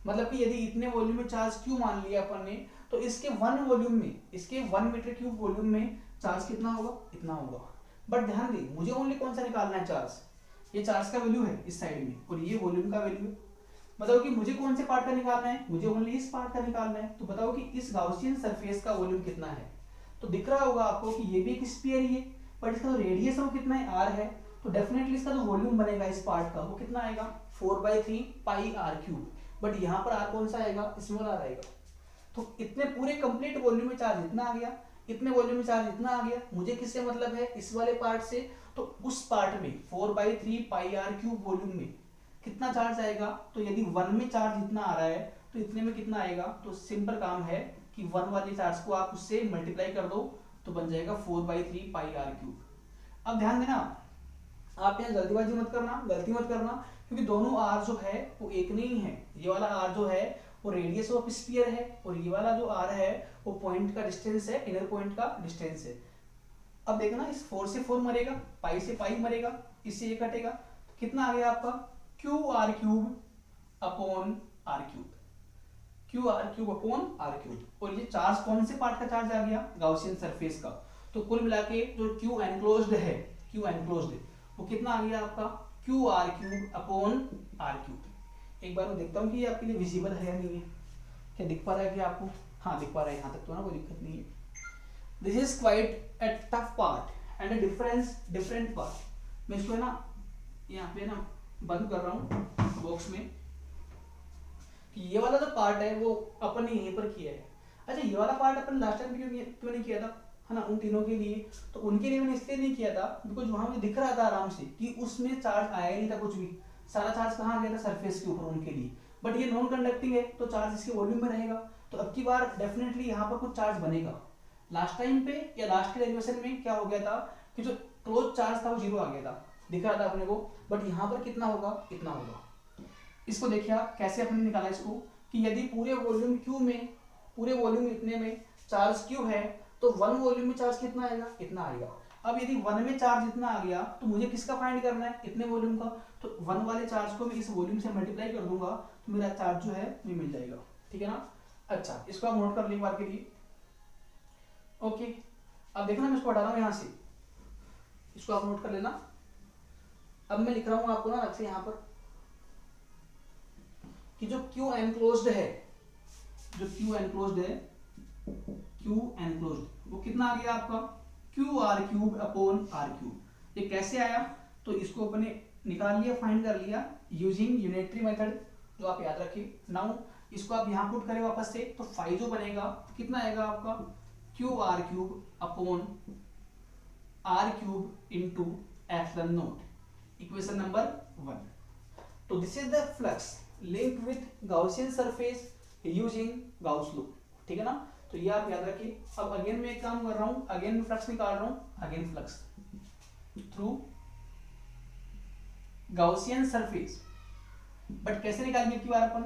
मतलब कि यदि इतने वॉल्यूम में चार्ज क्यू मान लिया अपन ने, तो इसके वन वॉल्यूम में, इसके 1 मीटर क्यूब वॉल्यूम में चार्ज कितना होगा, इतना होगा। बट ध्यान दे, मुझे ओनली कौन सा निकालना है, चार्ज। ये चार्ज का वैल्यू है इस साइड में और ये वॉल्यूम का वैल्यू है। बताओ कि मुझे कौन से पार्ट का निकालना है, मुझे ओनली इस पार्ट का निकालना है। तो बताओ कि इस गाउसियन सरफेस का वॉल्यूम कितना है। तो दिख रहा होगा आपको कि ये भी एक स्फीयर ही है, बट इसका जो रेडियस है वो कितना है, आर है। तो डेफिनेटली इसका जो वॉल्यूम बनेगा इस पार्ट का वो कितना आएगा, 4/3 पाई आर क्यूब। बट यहाँ पर आर कौन सा आएगा, स्मॉल आर आएगा। तो इतने पूरे कंप्लीट वॉल्यूम में चार्ज इतना आ गया, इतने वॉल्यूम में चार्ज इतना आ गया। मुझे किससे मतलब है, इस वाले पार्ट से। तो उस पार्ट में 4/3 पाई आर क्यूब वॉल्यूम में कितना चार्ज आएगा, तो यदि 1 में चार्ज इतना आ रहा है तो इतने में कितना आएगा। तो सिंपल काम है कि 1 वाले चार्ज को आप उससे मल्टीप्लाई कर दो तो बन जाएगा 4/3 पाई आर क्यूब। अब ध्यान देना, आप यहाँ जल्दीबाजी मत करना, गलती मत करना, क्योंकि दोनों आर जो है वो एक नहीं है। ये वाला आर जो है वो रेडियस ऑफ स्फीयर है और ये वाला जो आर है वो पॉइंट का डिस्टेंस है, इनर पॉइंट का डिस्टेंस है। अब देखना, इस 4 से 4 मरेगा, पाई से पाई मरेगा, इससे ये कटेगा, तो कितना आ गया आपका, q r cube upon r cube, q r cube upon r cube. और ये चार्ज कौन से पार्ट का चार्ज आ गया, गाउसियन सरफेस का। तो कुल मिला के जो क्यू एनक्लोज्ड है, क्यू एनक्लोज्ड है वो कितना आ गया आपका, q r cube upon r cube. एक बार मैं देखता हूँ कि ये आपके लिए विजिबल है या नहीं है, क्या दिख पा रहा है कि आपको, हाँ दिख पा रहा है यहाँ तक तो ना, कोई दिक्कत नहीं है। This is quite a tough part and a different part. मैं इसको है ना यहाँ पे ना बंद कर रहा हूँ बॉक्स में, कि ये वाला जो पार्ट है वो अपन ने यहीं पर किया है। अच्छा ये वाला पार्ट अपन लास्ट टाइम क्यों नहीं किया था, है ना, उन तीनों के लिए। तो उनके लिए मैंने इसलिए नहीं किया था बिकॉज वहां मुझे दिख रहा था आराम से कि उसमें चार्ज आया नहीं था कुछ भी, सारा चार्ज कहाँ गया था, सरफेस के ऊपर उनके लिए। बट ये नॉन कंडक्टिंग है तो चार्ज इसके वॉल्यूम में रहेगा। तो अब की बार डेफिनेटली यहाँ पर कुछ चार्ज बनेगा। लास्ट टाइम पे या लास्ट के डेरिवेशन में क्या हो गया था कि जो क्लोज चार्ज था वो 0 आ गया था, दिख रहा था अपने को। बट यहाँ पर कितना होगा, इतना होगा। इसको देखिए आप कैसे अपने निकाला इसको, कि यदि पूरे वॉल्यूम क्यू में, पूरे वॉल्यूम इतने में चार्ज क्यू है तो 1 वॉल्यूम में चार्ज कितना आएगा, इतना आएगा। अब यदि 1 में चार्ज इतना आ गया तो मुझे किसका फाइंड करना है, इतने वॉल्यूम का। तो 1 वाले चार्ज को मैं इस वॉल्यूम से मल्टीप्लाई कर दूंगा तो मेरा चार्ज जो है वो मिल जाएगा, ठीक है ना। अच्छा, इसको आप नोट कर लें एक बार के लिए। ओके, अब देखना मैं इसको हटा रहा हूं यहां से, इसको आप नोट कर लेना। अब मैं लिख रहा हूं आपको ना अलग से यहां पर कि जो क्यू एनक्लोज्ड है, जो क्यू एनक्लोज्ड है, क्यू एनक्लोज्ड वो कितना आ गया आपका q r cube upon r cube. ये कैसे आया, तो इसको अपने निकाल लिया, फाइंड कर लिया यूजिंग यूनिटरी मेथड, जो आप याद रखिए। नाउ इसको आप यहां पुट करें वापस से, तो फाइव जो बनेगा कितना आएगा आपका q r cube upon r cube into epsilon naught, equation number 1। तो this is the flux linked with Gaussian surface using Gauss law, ठीक है ना। तो ये आप याद रखिए। अब अगेन मैं एक काम कर रहा हूं, अगेन मैं फ्लक्स निकाल रहा हूं, again flux through Gaussian surface, but कैसे निकालेंगे क्यू आर अपन,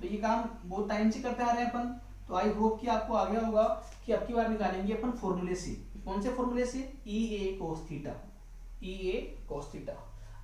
तो ये काम बहुत टाइम से करते आ रहे हैं अपन, तो आई होप कि आपको आ गया होगा कि अब की बार निकालेंगे अपन फॉर्मूले से। कौन से फॉर्मूले से, ई ए कोस थीटा, ई ए कोस थीटा।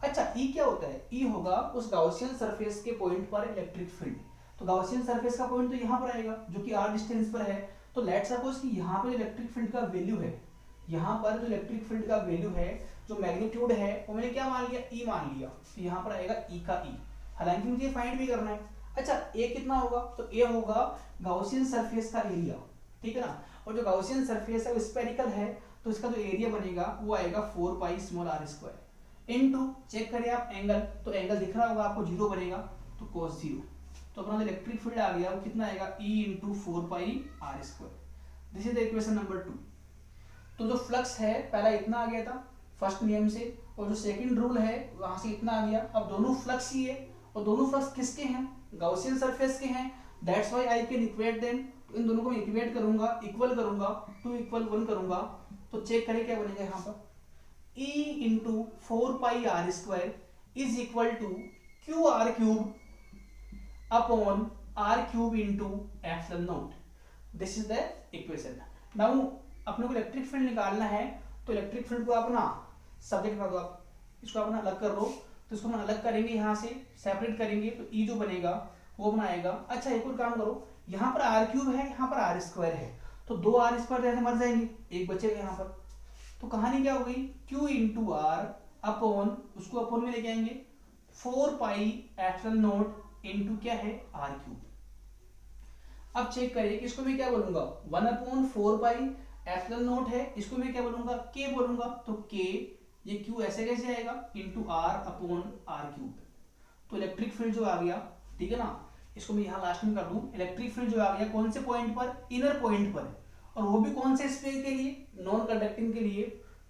अच्छा, ई क्या होता है, ई होगा उस गॉसियन सरफेस के पॉइंट पर इलेक्ट्रिक फील्ड। तो गॉसियन सरफेस का पॉइंट तो यहाँ पर आएगा जो कि आर डिस्टेंस पर है। तो लेट्स सपोज कि यहाँ पर इलेक्ट्रिक फील्ड का वैल्यू है, यहाँ पर जो इलेक्ट्रिक फील्ड का वैल्यू है, जो मैग्नीट्यूड है, वो मैंने क्या मान लिया, ई मान लिया। तो यहाँ पर आएगा ई का ई, हालांकि मुझे फाइंड भी करना है। अच्छा, ए कितना होगा, तो ए होगा गॉसियन सरफेस का एरिया, ठीक है ना। और जो गॉसियन सरफेस है वो स्फेरिकल है, तो इसका जो एरिया बनेगा वो आएगा 4 pi small r square into, check करिए आप एंगल, तो एंगल दिख रहा होगा आपको, जीरो बनेगा, तो cos 0। तो अपना जो इलेक्ट्रिक फील्ड आ गया वो कितना आएगा, E into 4 pi r square. This is the equation number 2। तो जो फ्लक्स है पहला इतना आ गया था फर्स्ट नियम से, और जो सेकंड रूल है वहां से इतना आ गया। अब दोनों फ्लक्स ही है, और दोनों फ्लक्स किसके हैं, गॉसियन सरफेस के हैं, that's why I can equate them. तो इन दोनों को मैं इक्वेट करूंगा, इक्वल करूंगा, 2 = 1 करूंगा, तो चेक करें क्या बनेगा यहाँ पर, E into 4 pi r square is equal to q r cube upon r cube into epsilon naught. This is the equation. Now अपने को इलेक्ट्रिक फील्ड निकालना है, तो इलेक्ट्रिक फील्ड को आप ना सब्जेक्ट कर दो, आप इसको अपना अलग कर लो, तो इसको हम अलग करेंगे, यहाँ से सेपरेट करेंगे, तो ई जो बनेगा वो बनाएगा। अच्छा, एक और काम करो, यहाँ पर आर क्यूब है, यहाँ पर आर स्क्वायर है, तो 2 आर स्क्वायर जैसे मर जाएंगे, एक बचेगा यहाँ पर। तो कहानी क्या हो गई, क्यू इंटू आर अपॉन, उसको अपॉन में लेके आएंगे 4 पाई एप्सिलॉन नॉट इंटू क्या है आर क्यूब। अब चेक करिए कि इसको मैं क्या बोलूंगा, 1/4 पाई एप्सिलॉन नॉट है, इसको मैं क्या बोलूंगा, के बोलूंगा, तो के, ये क्यू ऐसे कैसे आएगा, into r upon r cube. तो इलेक्ट्रिक फील्ड जो आ गया, ठीक है ना, इसको मैं यहाँ लास्ट में कर दूं, इलेक्ट्रिक फील्ड जो आ गया कौन से पॉइंट पर, इनर पॉइंट पर, और वो भी कौन से स्पेस के लिए, नॉन कंडक्टिंग के लिए,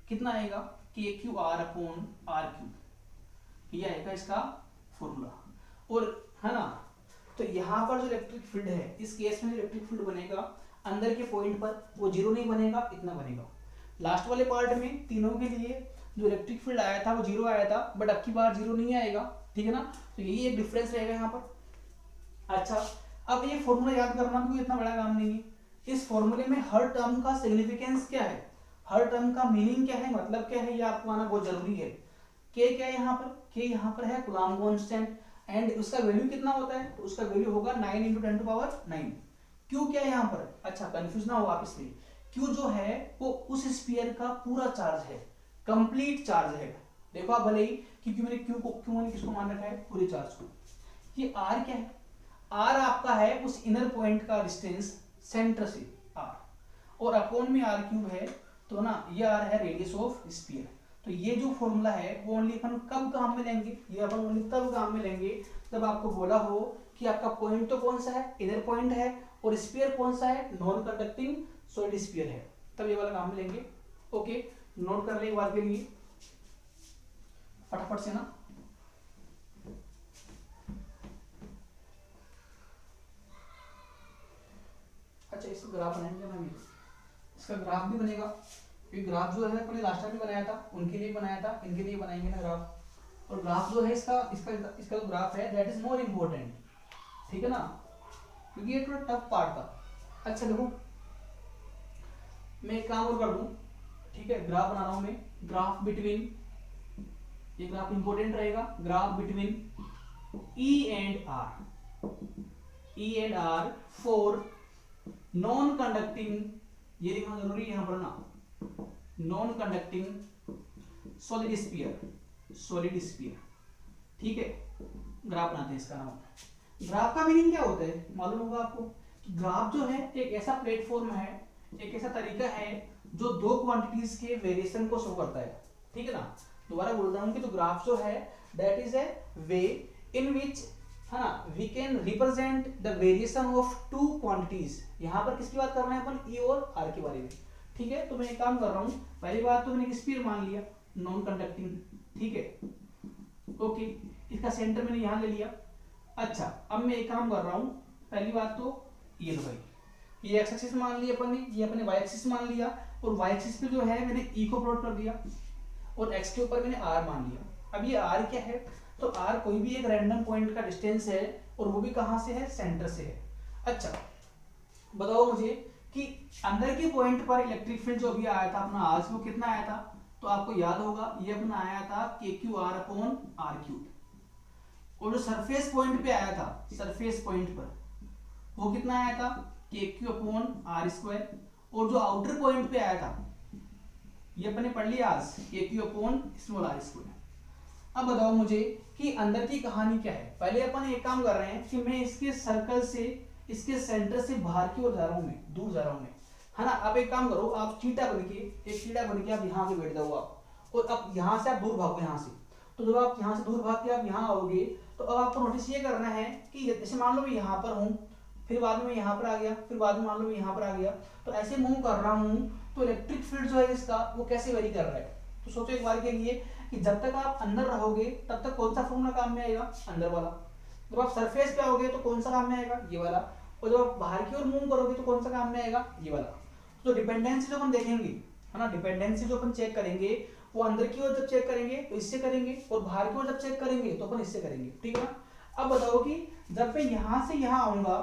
कितना आएगा, k q r upon r cube. ये आएगा इसका फॉर्मूला, और है ना। तो यहाँ पर जो इलेक्ट्रिक फील्ड है, इस केस में इलेक्ट्रिक फील्ड बनेगा अंदर के पॉइंट पर, वो जीरो नहीं बनेगा, इतना बनेगा। लास्ट वाले पार्ट में तीनों के लिए जो इलेक्ट्रिक फील्ड आया था वो जीरो आया था, बट अब की बार जीरो नहीं आएगा, ठीक है ना। तो यही एक डिफरेंस रहेगा यहाँ पर। अच्छा, अब ये फॉर्मूला याद करना भी इतना बड़ा काम नहीं है। इस फॉर्मूले में हर टर्म का सिग्निफिकेंस क्या है, हर टर्म का मीनिंग क्या है, मतलब क्या है, ये आपको आना बहुत जरूरी है। के क्या है यहाँ पर, के यहाँ पर है कूलम्ब कांस्टेंट, एंड उसका वैल्यू कितना होता है, तो उसका वैल्यू होगा 9 × 10⁹। क्यू क्या है यहाँ पर, अच्छा कंफ्यूज ना हो आप इसमें, क्यू जो है वो उस स्फीयर का पूरा चार्ज है, कंप्लीट चार्ज है। देखो आप भले ही कि क्यों मैंने क्यों मैंने किसको मान रखा है, पूरे चार्ज को। ये आर क्या है, आर आपका है उस इनर पॉइंट का डिस्टेंस सेंटर से आर, और अपॉन में आर क्यूब है, तो ना ये आर है रेडियस ऑफ स्फीयर। तो ये जो फॉर्मूला है वो ओनली अपन कब काम में लेंगे, ये अपन ओनली तब काम में लेंगे जब आपको बोला हो कि आपका पॉइंट तो कौन सा है, इनर पॉइंट है, और स्फीयर कौन सा है, नॉन कंडक्टिंग सॉलिड स्फीयर है, तब ये वाला काम में लेंगे। ओके, नोट कर ले एक बार के लिए फटाफट से ना। अच्छा, इसका ग्राफ बनाएंगे ना, इसका ग्राफ भी बनेगा, क्योंकि ग्राफ जो है अपने लास्ट टाइम भी बनाया था, उनके लिए बनाया था, इनके लिए बनाएंगे ना ग्राफ। और ग्राफ जो है इसका इसका इसका जो ग्राफ है दैट इज मोर इम्पोर्टेंट, ठीक है ना, क्योंकि ये थोड़ा टफ पार्ट था। अच्छा देखो, मैं एक काम और कर दूं, ठीक है, ग्राफ बना रहा हूं मैं, ग्राफ बिटवीन, ये ग्राफ इंपॉर्टेंट रहेगा, graph between E and r for non conducting, ये लिखना जरूरी है यहां पर ना, non conducting solid sphere, solid sphere. ठीक है, ग्राफ बनाते हैं इसका नाम। ग्राफ का मीनिंग क्या होता है मालूम होगा आपको कि ग्राफ जो है एक ऐसा प्लेटफॉर्म है, एक ऐसा तरीका है जो दो क्वांटिटीज के वेरिएशन को शो करता है। ठीक है ना, दोबारा बोल रहा हूं कि जो ग्राफ जो है that is a way in which, है ना, we can represent the variation of two quantities. यहां पर किसकी बात कर रहे हैं अपन, ई और आर के बारे में। ठीक है, तो मैं एक काम कर रहा हूं, पहली बात तो मैंने एक स्फीयर मान लिया नॉन कंडक्टिंग। ठीक है, ओके, इसका सेंटर मैंने यहां ले लिया। अच्छा, अब मैं एक काम कर रहा हूं, पहली बात तो ये लो भाई, ये एक्स एक्सिस मान लिया अपन ने, ये अपने वाई एक्सिस मान लिया, और वाई एक्सिस पे जो है मैंने ई को प्लॉट कर दिया, और एक्स के ऊपर मैंने आर मान लिया। अब ये आर क्या है, तो आर कोई भी एक रैंडम पॉइंट का डिस्टेंस है, और वो भी कहां से है, सेंटर से है। अच्छा, बताओ मुझे कि अंदर के पॉइंट पर इलेक्ट्रिक फील्ड जो अभी आया था अपना आज, वो कितना आया था, तो आपको याद होगा ये अपना आया था k q r upon r cube. और जो सरफेस पॉइंट पे आया था, सरफेस पॉइंट पर वो कितना आया था, k q upon r square. और जो आउटर पॉइंट पे आया था ये अपने पढ़ लिया आज, k q upon small r square. अब बताओ मुझे कि अंदर की कहानी क्या है। पहले अपन एक काम कर रहे हैं कि मैं इसके सर्कल से, इसके सेंटर से बाहर की ओर जा रहा हूं, मैं दूर जा रहा हूं मैं, है ना। अब एक काम करो, आप चीटा बन के, एक चीटा बन के आप यहाँ पे बैठ जाओ आप, और अब यहाँ से आप दूर भागो यहाँ से। तो जब आप यहाँ से दूर भाग के आप यहाँ आओगे, तो अब आपको नोटिस ये करना है कि जैसे मान लो मैं यहाँ पर हूँ, फिर बाद में मैं यहाँ पर आ गया, फिर बाद में मान लो मैं यहाँ पर आ गया, तो ऐसे मूव कर रहा हूँ, तो इलेक्ट्रिक फील्ड जो है इसका वो कैसे वेरी कर रहा है। तो सोचो एक बार के लिए कि जब तक आप अंदर रहोगे तब तक कौन सा फॉर्मूला काम में आएगा, अंदर वाला। जब आप सरफेस पे आओगे तो कौन सा काम में आएगा, ये वाला। और जब आप बाहर की ओर मूव करोगे तो कौन सा काम में आएगा, ये वाला। तो डिपेंडेंसी जो अपन देखेंगे, है ना, डिपेंडेंसी जो अपन चेक करेंगे वो अंदर की ओर जब चेक करेंगे तो इससे करेंगे, और बाहर की ओर जब चेक करेंगे तो अपन इससे करेंगे। ठीक है ना। अब बताओ कि जब मैं यहाँ से यहाँ आऊंगा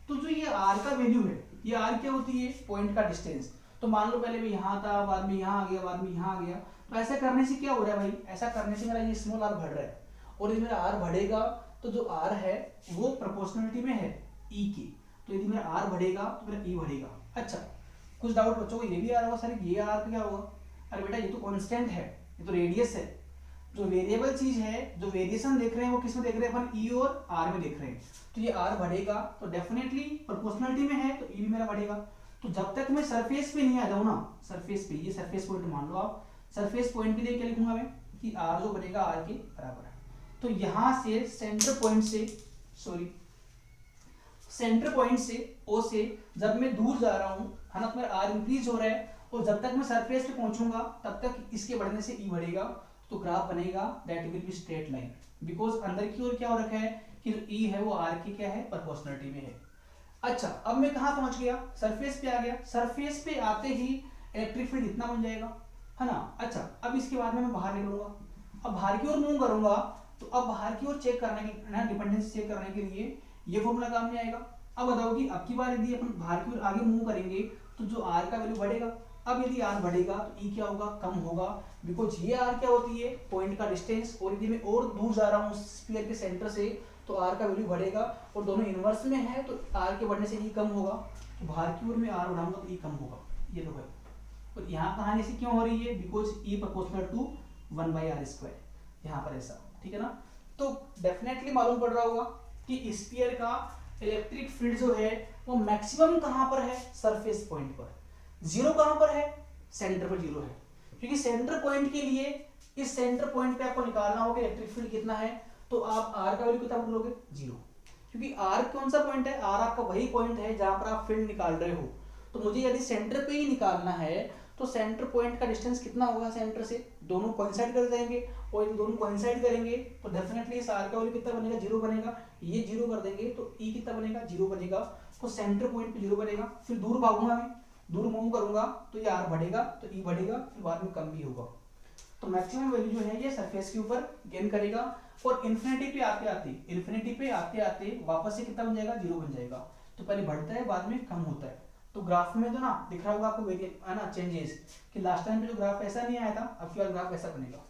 तो जो ये आर का वैल्यू है, ये आर क्या होती है, पॉइंट का डिस्टेंस। तो मान लो पहले मैं यहाँ था, बाद में यहाँ आ गया, बाद में यहाँ आ गया, तो ऐसा करने से क्या हो रहा है भाई, ऐसा करने से मेरा ये स्मॉल आर बढ़ रहा है, और यदि मेरा आर बढ़ेगा तो जो आर है वो प्रोपोर्शनलिटी में है ई के। तो यदि मेरा आर बढ़ेगा तो मेरा ई बढ़ेगा। अच्छा, कुछ डाउट बच्चों को ये भी आ रहा होगा, सर ये आर क्या होगा। अरे बेटा ये तो कांस्टेंट है, ये तो रेडियस है। जो वेरिएबल चीज है, जो वेरिएशन देख रहे हैं वो किस में देख रहे हैं अपन, ई और आर में देख रहे हैं। तो ये आर बढ़ेगा तो डेफिनेटली प्रोपोर्शनलिटी में है, तो ई भी मेरा बढ़ेगा। तो जब तक मैं सरफेस पे नहीं आ जाऊँ ना, सरफेस पे, ये सरफेस पॉइंट मान लो आप, सरफेस पॉइंट के लिए क्या लिखूंगा मैं कि आर जो बनेगा आर के बराबर है। तो यहां से सेंटर पॉइंट से, सॉरी सेंटर पॉइंट से ओ से जब मैं दूर जा रहा हूं, है ना, तो मेरा आर इंक्रीज हो रहा है, और जब तक मैं सरफेस पे पहुंचूंगा तब तक इसके बढ़ने से ई बढ़ेगा। तो ग्राफ बनेगा that will be straight line, because अंदर की ओर क्या हो रखा है कि जो ई है वो आर की क्या है, प्रोपोर्शनलिटी में है। अच्छा, अब मैं कहां पहुंच गया, सरफेस पे आ गया। सरफेस पे आते ही इलेक्ट्रिक फील्ड इतना बन जाएगा, है ना। अच्छा, अब इसके बाद में मैं बाहर निकलूंगा, अब बाहर की ओर मूव करूंगा, तो अब बाहर की ओर चेक करने के ना, डिपेंडेंसी चेक करने के लिए ये फॉर्मूला काम में आएगा। अब बताओ कि अब की बार यदि अपन बाहर की ओर आगे मूव करेंगे तो जो आर का वैल्यू बढ़ेगा। अब यदि आर बढ़ेगा तो ई क्या होगा, कम होगा, बिकॉज ये आर क्या होती है, पॉइंट का डिस्टेंस। और यदि मैं और दूर जा रहा हूँ स्फीयर के सेंटर से तो आर का वैल्यू बढ़ेगा, और दोनों इनवर्स में है तो आर के बढ़ने से ई कम होगा। तो बाहर की ओर में आर बढ़ाऊंगा तो ई कम होगा, ये लो है। और यहाँ कहानी ऐसी क्यों हो रही है, because E proportional to 1/r², यहाँ पर ऐसा। ठीक है ना। तो डेफिनेटली मालूम पड़ रहा होगा कि स्फीयर का इलेक्ट्रिक फील्ड जो है वो मैक्सिमम कहां पर है, सरफेस पॉइंट पर। जीरो कहां पर है, सेंटर पर जीरो है, क्योंकि सेंटर पॉइंट के लिए इस सेंटर पॉइंट पे आपको निकालना होगा इलेक्ट्रिक फील्ड कितना है। तो आप आर का वैल्यू कितना बोलोगे, जीरो, क्योंकि आर कौन सा पॉइंट है, आर आपका वही पॉइंट है जहां पर आप फील्ड निकाल रहे हो। तो मुझे यदि सेंटर पे ही निकालना है तो सेंटर पॉइंट का डिस्टेंस कितना होगा सेंटर से, दोनों कोइंसाइड कर जाएंगे, और यदि दोनों कोइंसाइड करेंगे तो डेफिनेटली इस आर का वैल्यू कितना बनेगा, जीरो बनेगा। ये जीरो कर देंगे तो ई कितना बनेगा, जीरो बनेगा। तो सेंटर पॉइंट पे जीरो बनेगा। फिर दूर भागूंगा मैं, दूर मूव करूंगा तो ये आर बढ़ेगा तो ई बढ़ेगा, फिर बाद में कम भी होगा। तो मैक्सिमम वैल्यू जो है ये सरफेस के ऊपर गेन करेगा, और इन्फिनिटी पे आते आते वापस से कितना बन जाएगा, जीरो बन जाएगा। तो पहले बढ़ता है बाद में कम होता है। तो ग्राफ में जो ना दिख रहा होगा आपको है ना चेंजेस, कि लास्ट टाइम पे जो ग्राफ ऐसा नहीं आया था, अब की बार ग्राफ ऐसा बनेगा।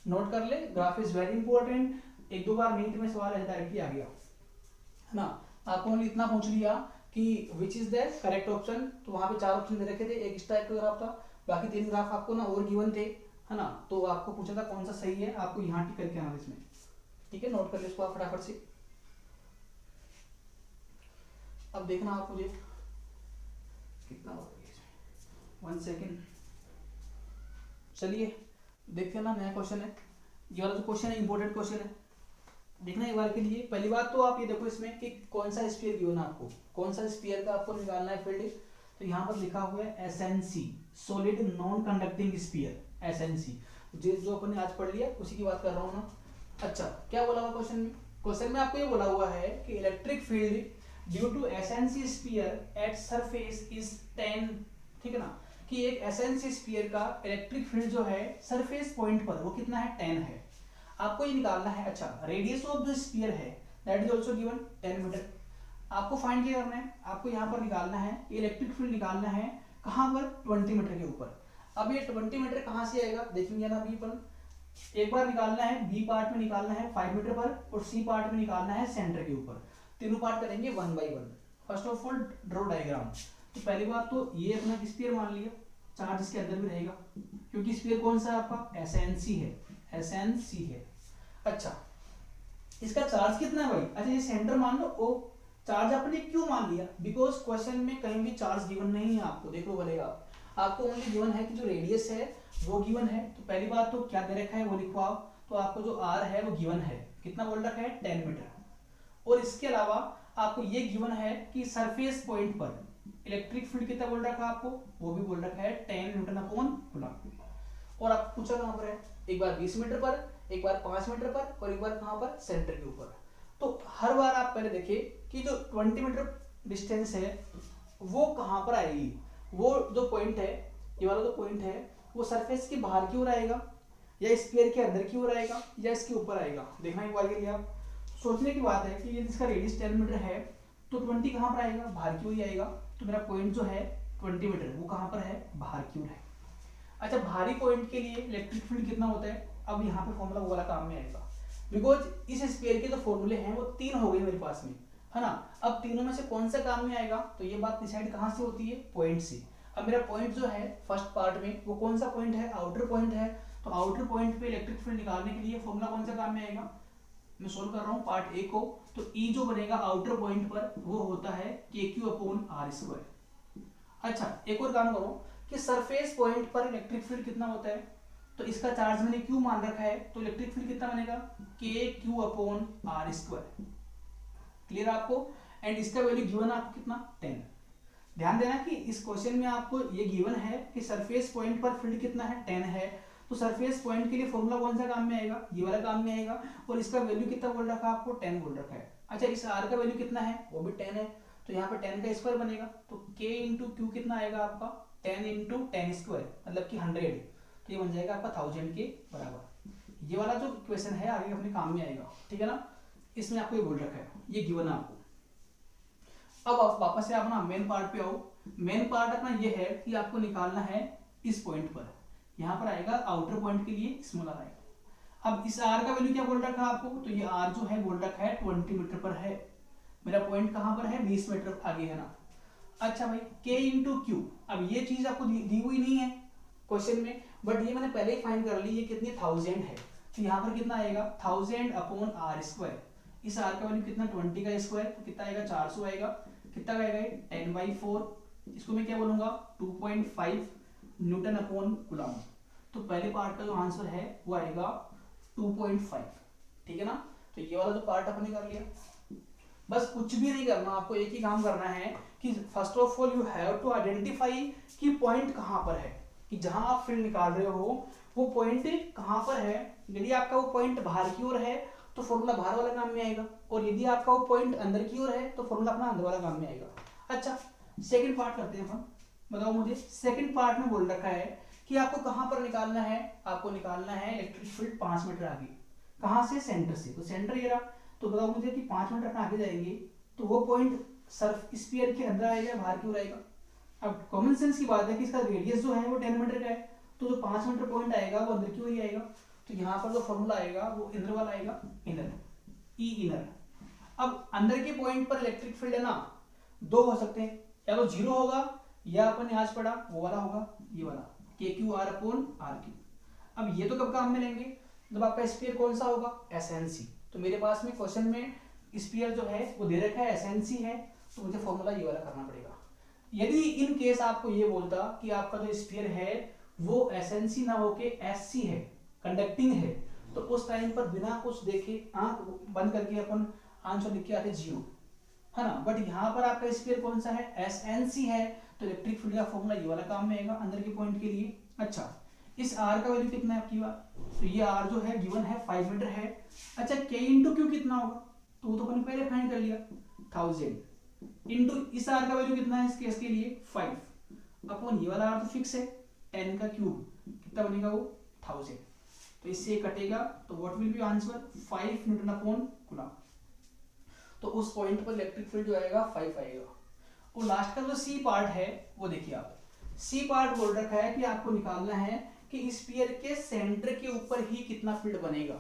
नोट कर ले, ग्राफ इज वेरी इंपॉर्टेंट। एक दो बार नीट में सवाल डायरेक्टली आ गया, है ना। आपको इतना पूछ लिया कि which is the correct option, तो वहां पे 4 ऑप्शन दे रखे थे, एक इस टाइप का ग्राफ था, बाकी 3 ग्राफ आपको ना और गिवन थे, है ना, तो आपको पूछा था कौन सा सही है, आपको यहाँ टिक करके आना इसमें, ठीक है, नोट कर ले इसको आप फटाफट से। अब देखना आप मुझे कितना हो गया इसमें, 1 सेकेंड। चलिए देखते हैं ना, नया क्वेश्चन है, ये वाला जो क्वेश्चन है इंपॉर्टेंट क्वेश्चन है, देखना एक बार के लिए। पहली बात तो आप ये देखो इसमें कि कौन सा स्फीयर गिवन है आपको, कौन सा स्फीयर का आपको निकालना है फील्ड, तो यहाँ पर लिखा हुआ है SNC, solid non conducting sphere, SNC, जो अपन ने आज पढ़ लिया उसी की बात कर रहा हूँ ना। अच्छा, क्या बोला हुआ क्वेश्चन में, क्वेश्चन में आपको ये बोला हुआ है कि electric field due to SNC sphere at surface is 10, ठीक है ना, कि एक SNC स्फीयर का इलेक्ट्रिक फील्ड जो है सरफेस पॉइंट पर वो कितना है, 10 है, आपको ये निकालना है। अच्छा, रेडियस ऑफ द स्फीयर है that is also given 10 metre, आपको फाइंड क्या करना है, आपको यहाँ पर निकालना है इलेक्ट्रिक फील्ड निकालना है, कहाँ पर, 20 मीटर के ऊपर। अब ये 20 मीटर कहाँ से आएगा देखेंगे ना, अभी अपन एक बार निकालना है बी पार्ट में निकालना है 5 मीटर पर, और सी पार्ट में निकालना है सेंटर के ऊपर, तीनों पार्ट करेंगे 1 by 1। First of all draw diagram, तो पहली बात तो ये अपना स्फीयर मान लिया, चार्ज इसके अंदर भी रहेगा, क्योंकि स्फीयर कौन सा है आपका, SNC है, SNC है। अच्छा, इसका चार्ज कितना है भाई, अच्छा ये सेंटर मान लो, ओ चार्ज आपने क्यों मान लिया, बिकॉज क्वेश्चन में कहीं भी चार्ज गिवन नहीं है आपको, देखो बोलेगा आपको ओनली गिवन है कि जो रेडियस है वो गिवन है, तो पहली बात तो क्या दे रखा है वो लिखवाओ, तो आपको जो R है वो गिवन है, कितना बोल रखा है, 10 मीटर, और इसके अलावा आपको ये गिवन है कि सरफेस पॉइंट पर इलेक्ट्रिक फील्ड कितना बोल रखा है आपको, वो भी बोल रखा है 10 न्यूटन अपॉन कूलम, और आपको पूछा कहां पर है, एक बार 20 मीटर पर, एक बार 5 मीटर पर, और एक बार कहां पर, सेंटर के ऊपर। तो हर बार आप पहले देखिए कि जो 20 मीटर डिस्टेंस है वो कहां पर आएगी, वो जो पॉइंट है, ये वाला जो पॉइंट है वो सरफेस के बाहर की ओर आएगा, या स्फीयर के अंदर की ओर आएगा, या इसके ऊपर आएगा, देखना एक बार के लिए आप सोचने की बात है कि ये इसका रेडियस 10 मीटर है, तो 20 कहां पर आएगा, बाहर की ओर ही आएगा, तो मेरा पॉइंट जो है 20 मीटर वो कहां पर है, बाहर की ओर है। अच्छा, भारी पॉइंट के लिए इलेक्ट्रिक फील्ड कितना होता है, अब यहाँ पे फॉर्मूला वो वाला काम में आएगा, बिकॉज इस स्फीयर के जो फॉर्मूले हैं वो 3 हो गए मेरे पास में, है ना, अब तीनों में से कौन सा काम में आएगा, तो ये बात डिसाइड कहाँ से होती है, पॉइंट से। अब मेरा पॉइंट जो है फर्स्ट पार्ट में वो कौन सा पॉइंट है, आउटर पॉइंट है, तो आउटर पॉइंट पे इलेक्ट्रिक फील्ड निकालने के लिए फॉर्मूला कौन सा काम में आएगा, मैं सोल्व कर रहा हूँ पार्ट ए को, तो E जो बनेगा आउटर पॉइंट पर वो होता है KQ/R²। अच्छा, एक और काम करो कि सरफेस पॉइंट पर इलेक्ट्रिक फील्ड कितना होता है, तो इसका चार्ज मैंने Q मान रखा है, तो इलेक्ट्रिक फील्ड कितना बनेगा, KQ/R²। क्लियर आपको, एंड इसका वैल्यू गिवन आपको कितना, 10। ध्यान देना कि इस क्वेश्चन में आपको ये गिवन है कि सरफेस पॉइंट पर फील्ड कितना है, 10 है, तो सरफेस पॉइंट के लिए फॉर्मूला कौन सा काम में आएगा, ये वाला काम में आएगा, और इसका वैल्यू कितना बोल रखा है आपको, 10 बोल रखा है। अच्छा, इस R का वैल्यू कितना है, वो भी 10 है, तो यहाँ पे 10 का स्क्वायर बनेगा, तो K इंटू Q कितना आएगा आपका, 10 इंटू 10 स्क्वायर, मतलब कि 100, तो ये बन जाएगा आपका 1000 के बराबर। ये वाला जो इक्वेशन है आगे अपने काम में आएगा, ठीक है ना, इसमें आपको ये बोल रखा है, ये गिवन है आपको। अब आप वापस से अपना मेन पार्ट पे आओ, मेन पार्ट अपना ये है कि आपको निकालना है इस पॉइंट पर, यहाँ पर आएगा आउटर पॉइंट के लिए स्मॉल आर आएगा। अब इस R का वैल्यू क्या बोल रखा है आपको, तो ये R जो है बोल रखा है 20 मीटर पर है, मेरा पॉइंट कहाँ पर है, 20 मीटर आगे है ना। अच्छा भाई, K इंटू Q, अब ये चीज आपको दी हुई नहीं है क्वेश्चन में, बट ये मैंने पहले ही फाइंड कर ली, ये कितनी 1000 है, तो यहाँ पर कितना आएगा 1000/R²। इस R का वैल्यू कितना, 20 का स्क्वायर, तो कितना आएगा 400 आएगा, कितना का आएगा 10/4, इसको मैं क्या बोलूंगा 2.5 न्यूटन अपॉन कूलम। तो पहले पार्ट का जो आंसर है वो आएगा 2.5, ठीक है ना। तो ये वाला जो पार्ट अपने कर लिया, बस कुछ भी नहीं करना, आपको एक ही काम करना है कि first of all you have to identify कि पॉइंट कहाँ पर है, कि जहां आप फील्ड निकाल रहे हो वो पॉइंट कहाँ पर है। यदि आपका वो पॉइंट बाहर की ओर है तो फॉर्मूला बाहर वाला काम में आएगा, और यदि आपका वो पॉइंट अंदर की ओर है तो फॉर्मूला अपना अंदर वाला काम में आएगा। अच्छा, सेकंड पार्ट करते हैं अपन, बताओ मुझे। सेकंड पार्ट में बोल रखा है कि आपको कहां पर निकालना है, आपको निकालना है इलेक्ट्रिक फील्ड 5 मीटर आगे, कहां से, सेंटर से। तो सेंटर ये रहा, तो बताओ मुझे कि 5 मीटर आगे जाएंगे तो वो पॉइंट सर्फ स्फीयर के अंदर आएगा, बाहर की ओर आएगा। अब कॉमन सेंस की बात है कि इसका रेडियस जो है वो 10 मीटर का है, तो जो 5 मीटर पॉइंट आएगा वो अंदर की ओर ही आएगा। तो यहाँ पर जो फॉर्मूला आएगा वो इनर वाला आएगा, इनर, ई इनर। अब अंदर के पॉइंट पर इलेक्ट्रिक फील्ड है ना, दो हो सकते हैं, या तो जीरो होगा या अपन आज पढ़ा वो वाला होगा, ये वाला k q r upon r q. अब ये तो कब काम में लेंगे जब आपका स्फीयर कौन सा होगा, एसएनसी। तो मेरे पास में क्वेश्चन में स्फीयर जो है वो दे रखा है एसएनसी है, तो मुझे फॉर्मूला ये वाला करना पड़ेगा। यदि इन केस आपको ये बोलता कि आपका जो स्फीयर है वो एसएनसी ना होके एससी है, कंडक्टिंग है, तो उस टाइम पर बिना कुछ देखे आंख बंद करके अपन आंसर लिख के आते जीरो, है ना। बट यहाँ पर आपका स्फीयर कौन सा है, एसएनसी है, तो इलेक्ट्रिक फील्ड का फॉर्मूला ये वाला काम में आएगा अंदर के पॉइंट के लिए। अच्छा, इस आर का वैल्यू कितना है आपकी बात, तो ये आर जो है गिवन है 5 मीटर है। अच्छा, के इंटू क्यू कितना होगा, तो वो तो अपन पहले फाइंड कर लिया 1000 इंटू इस आर का वैल्यू कितना है इस केस के लिए 5 अपॉन ये वाला आर तो फिक्स है 10 का क्यूब कितना बनेगा वो 1000, तो इससे कटेगा, तो what will be answer 5 Newton upon coulomb. तो उस पॉइंट पर इलेक्ट्रिक फील्ड जो आएगा 5 आएगा। और लास्ट का जो सी पार्ट है वो देखिए आप, सी पार्ट बोल रखा है कि आपको निकालना है कि स्फीयर के सेंटर के ऊपर ही कितना फील्ड बनेगा,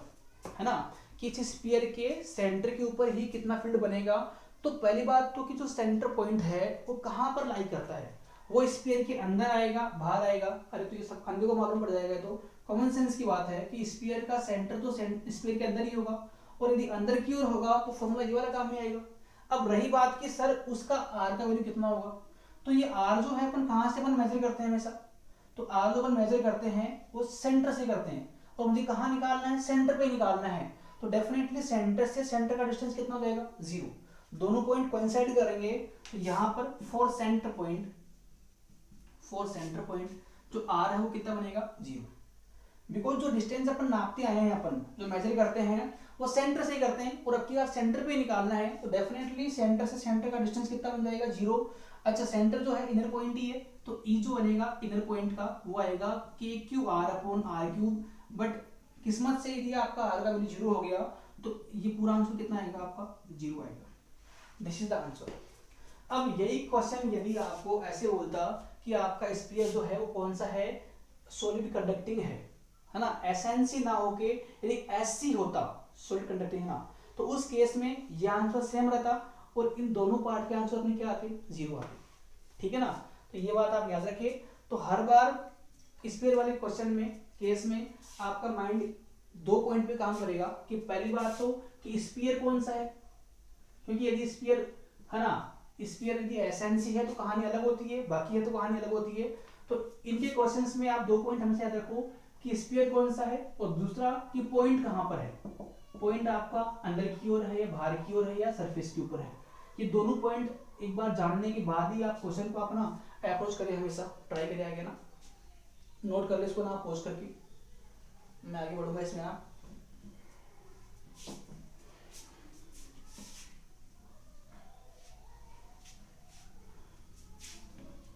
है ना, कि इस स्फीयर के सेंटर के ऊपर ही कितना फील्ड बनेगा। तो पहली बात तो कि जो सेंटर पॉइंट है वो कहाँ पर लाई करता है, वो स्फीयर के अंदर आएगा बाहर आएगा, अरे तो ये सब अंधे को मालूम पड़ जाएगा, तो कॉमन सेंस की बात है कि स्फीयर का सेंटर तो स्फीयर के अंदर ही होगा, और यदि अंदर की ओर होगा तो फॉर्मूला ये वाला काम में आएगा। अब रही बात कि सर उसका आर का वैल्यू कितना होगा, तो ये आर जो है अपन कहाँ से अपन मेजर करते हैं हमेशा, तो आर जो अपन मेजर करते हैं वो सेंटर से करते हैं, और मुझे कहाँ निकालना है, सेंटर पे निकालना है, तो डेफिनेटली सेंटर से सेंटर का डिस्टेंस कितना हो जाएगा 0, दोनों पॉइंट कोइंसाइड करेंगे, तो यहाँ पर फॉर सेंटर पॉइंट जो आर है वो कितना बनेगा 0, बिकॉज जो डिस्टेंस अपन नापते आए हैं, अपन जो मेजर करते हैं वो सेंटर से ही करते हैं, और अब की बार सेंटर पे निकालना है, तो डेफिनेटली सेंटर से सेंटर का डिस्टेंस कितना बन जाएगा 0। अच्छा, सेंटर जो है इनर पॉइंट ही है, तो ई जो बनेगा इनर पॉइंट का वो आएगा k q r upon r cube. But किस्मत से यदि आपका आर का वैल्यू 0 हो गया तो ये पूरा आंसर कितना आएगा आपका 0 आएगा। This is the answer. अब यही क्वेश्चन यदि आपको ऐसे बोलता कि आपका स्फीयर जो है वो कौन सा है, सॉलिड कंडक्टिंग है ना, एसएनसी ना होके यदि एससी होता सॉलिड कंडक्टिंग ना, तो उस केस में ये आंसर सेम रहता और इन दोनों पार्ट के आंसर अपने क्या आते 0 आते, ठीक है ना। तो ये बात आप याद रखिए। तो हर बार स्फीयर वाले क्वेश्चन में केस में आपका माइंड 2 पॉइंट पे काम करेगा कि पहली बात तो कि स्फीयर कौन सा है, क्योंकि यदि स्फीयर है ना, स्फीयर यदि एसएनसी है तो कहानी अलग होती है, बाकी है तो कहानी अलग होती है। तो इनके क्वेश्चंस में आप 2 पॉइंट हमेशा याद रखो कि स्फीयर कौन सा है, और दूसरा कि पॉइंट कहां पर है, पॉइंट आपका अंदर की ओर है या बाहर की ओर है या सरफेस के ऊपर है। ये दोनों पॉइंट एक बार जानने के बाद ही आप क्वेश्चन को अपना अप्रोच करें, हमेशा ट्राई करें आगे ना, नोट कर ले इसको ना पोस्ट करके, मैं आगे बढ़ूंगा इसमें ना।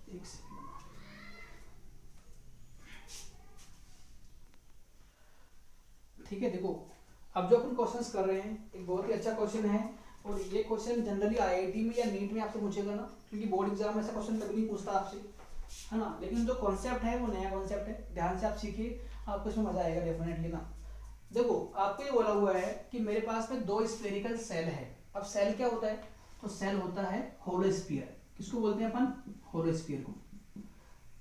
एक सेकंड, ठीक है। देखो अब जो अपन क्वेश्चंस कर रहे हैं एक बहुत ही अच्छा क्वेश्चन है, और ये क्वेश्चन जनरली आईआईटी में या नीट में आपसे पूछेगा ना, क्योंकि बोर्ड एग्जाम में ऐसा क्वेश्चन कभी नहीं पूछता आपसे, है ना। लेकिन जो कॉन्सेप्ट है वो नया कॉन्सेप्ट है, ध्यान से आप सीखिए, आपको इसमें मजा आएगा डेफिनेटली ना। देखो आपको ये बोला हुआ है कि मेरे पास में 2 स्फेरिकल सेल है। अब सेल क्या होता है, तो सेल होता है होलो स्फीयर, किसको बोलते हैं अपन, होलो स्फीयर को।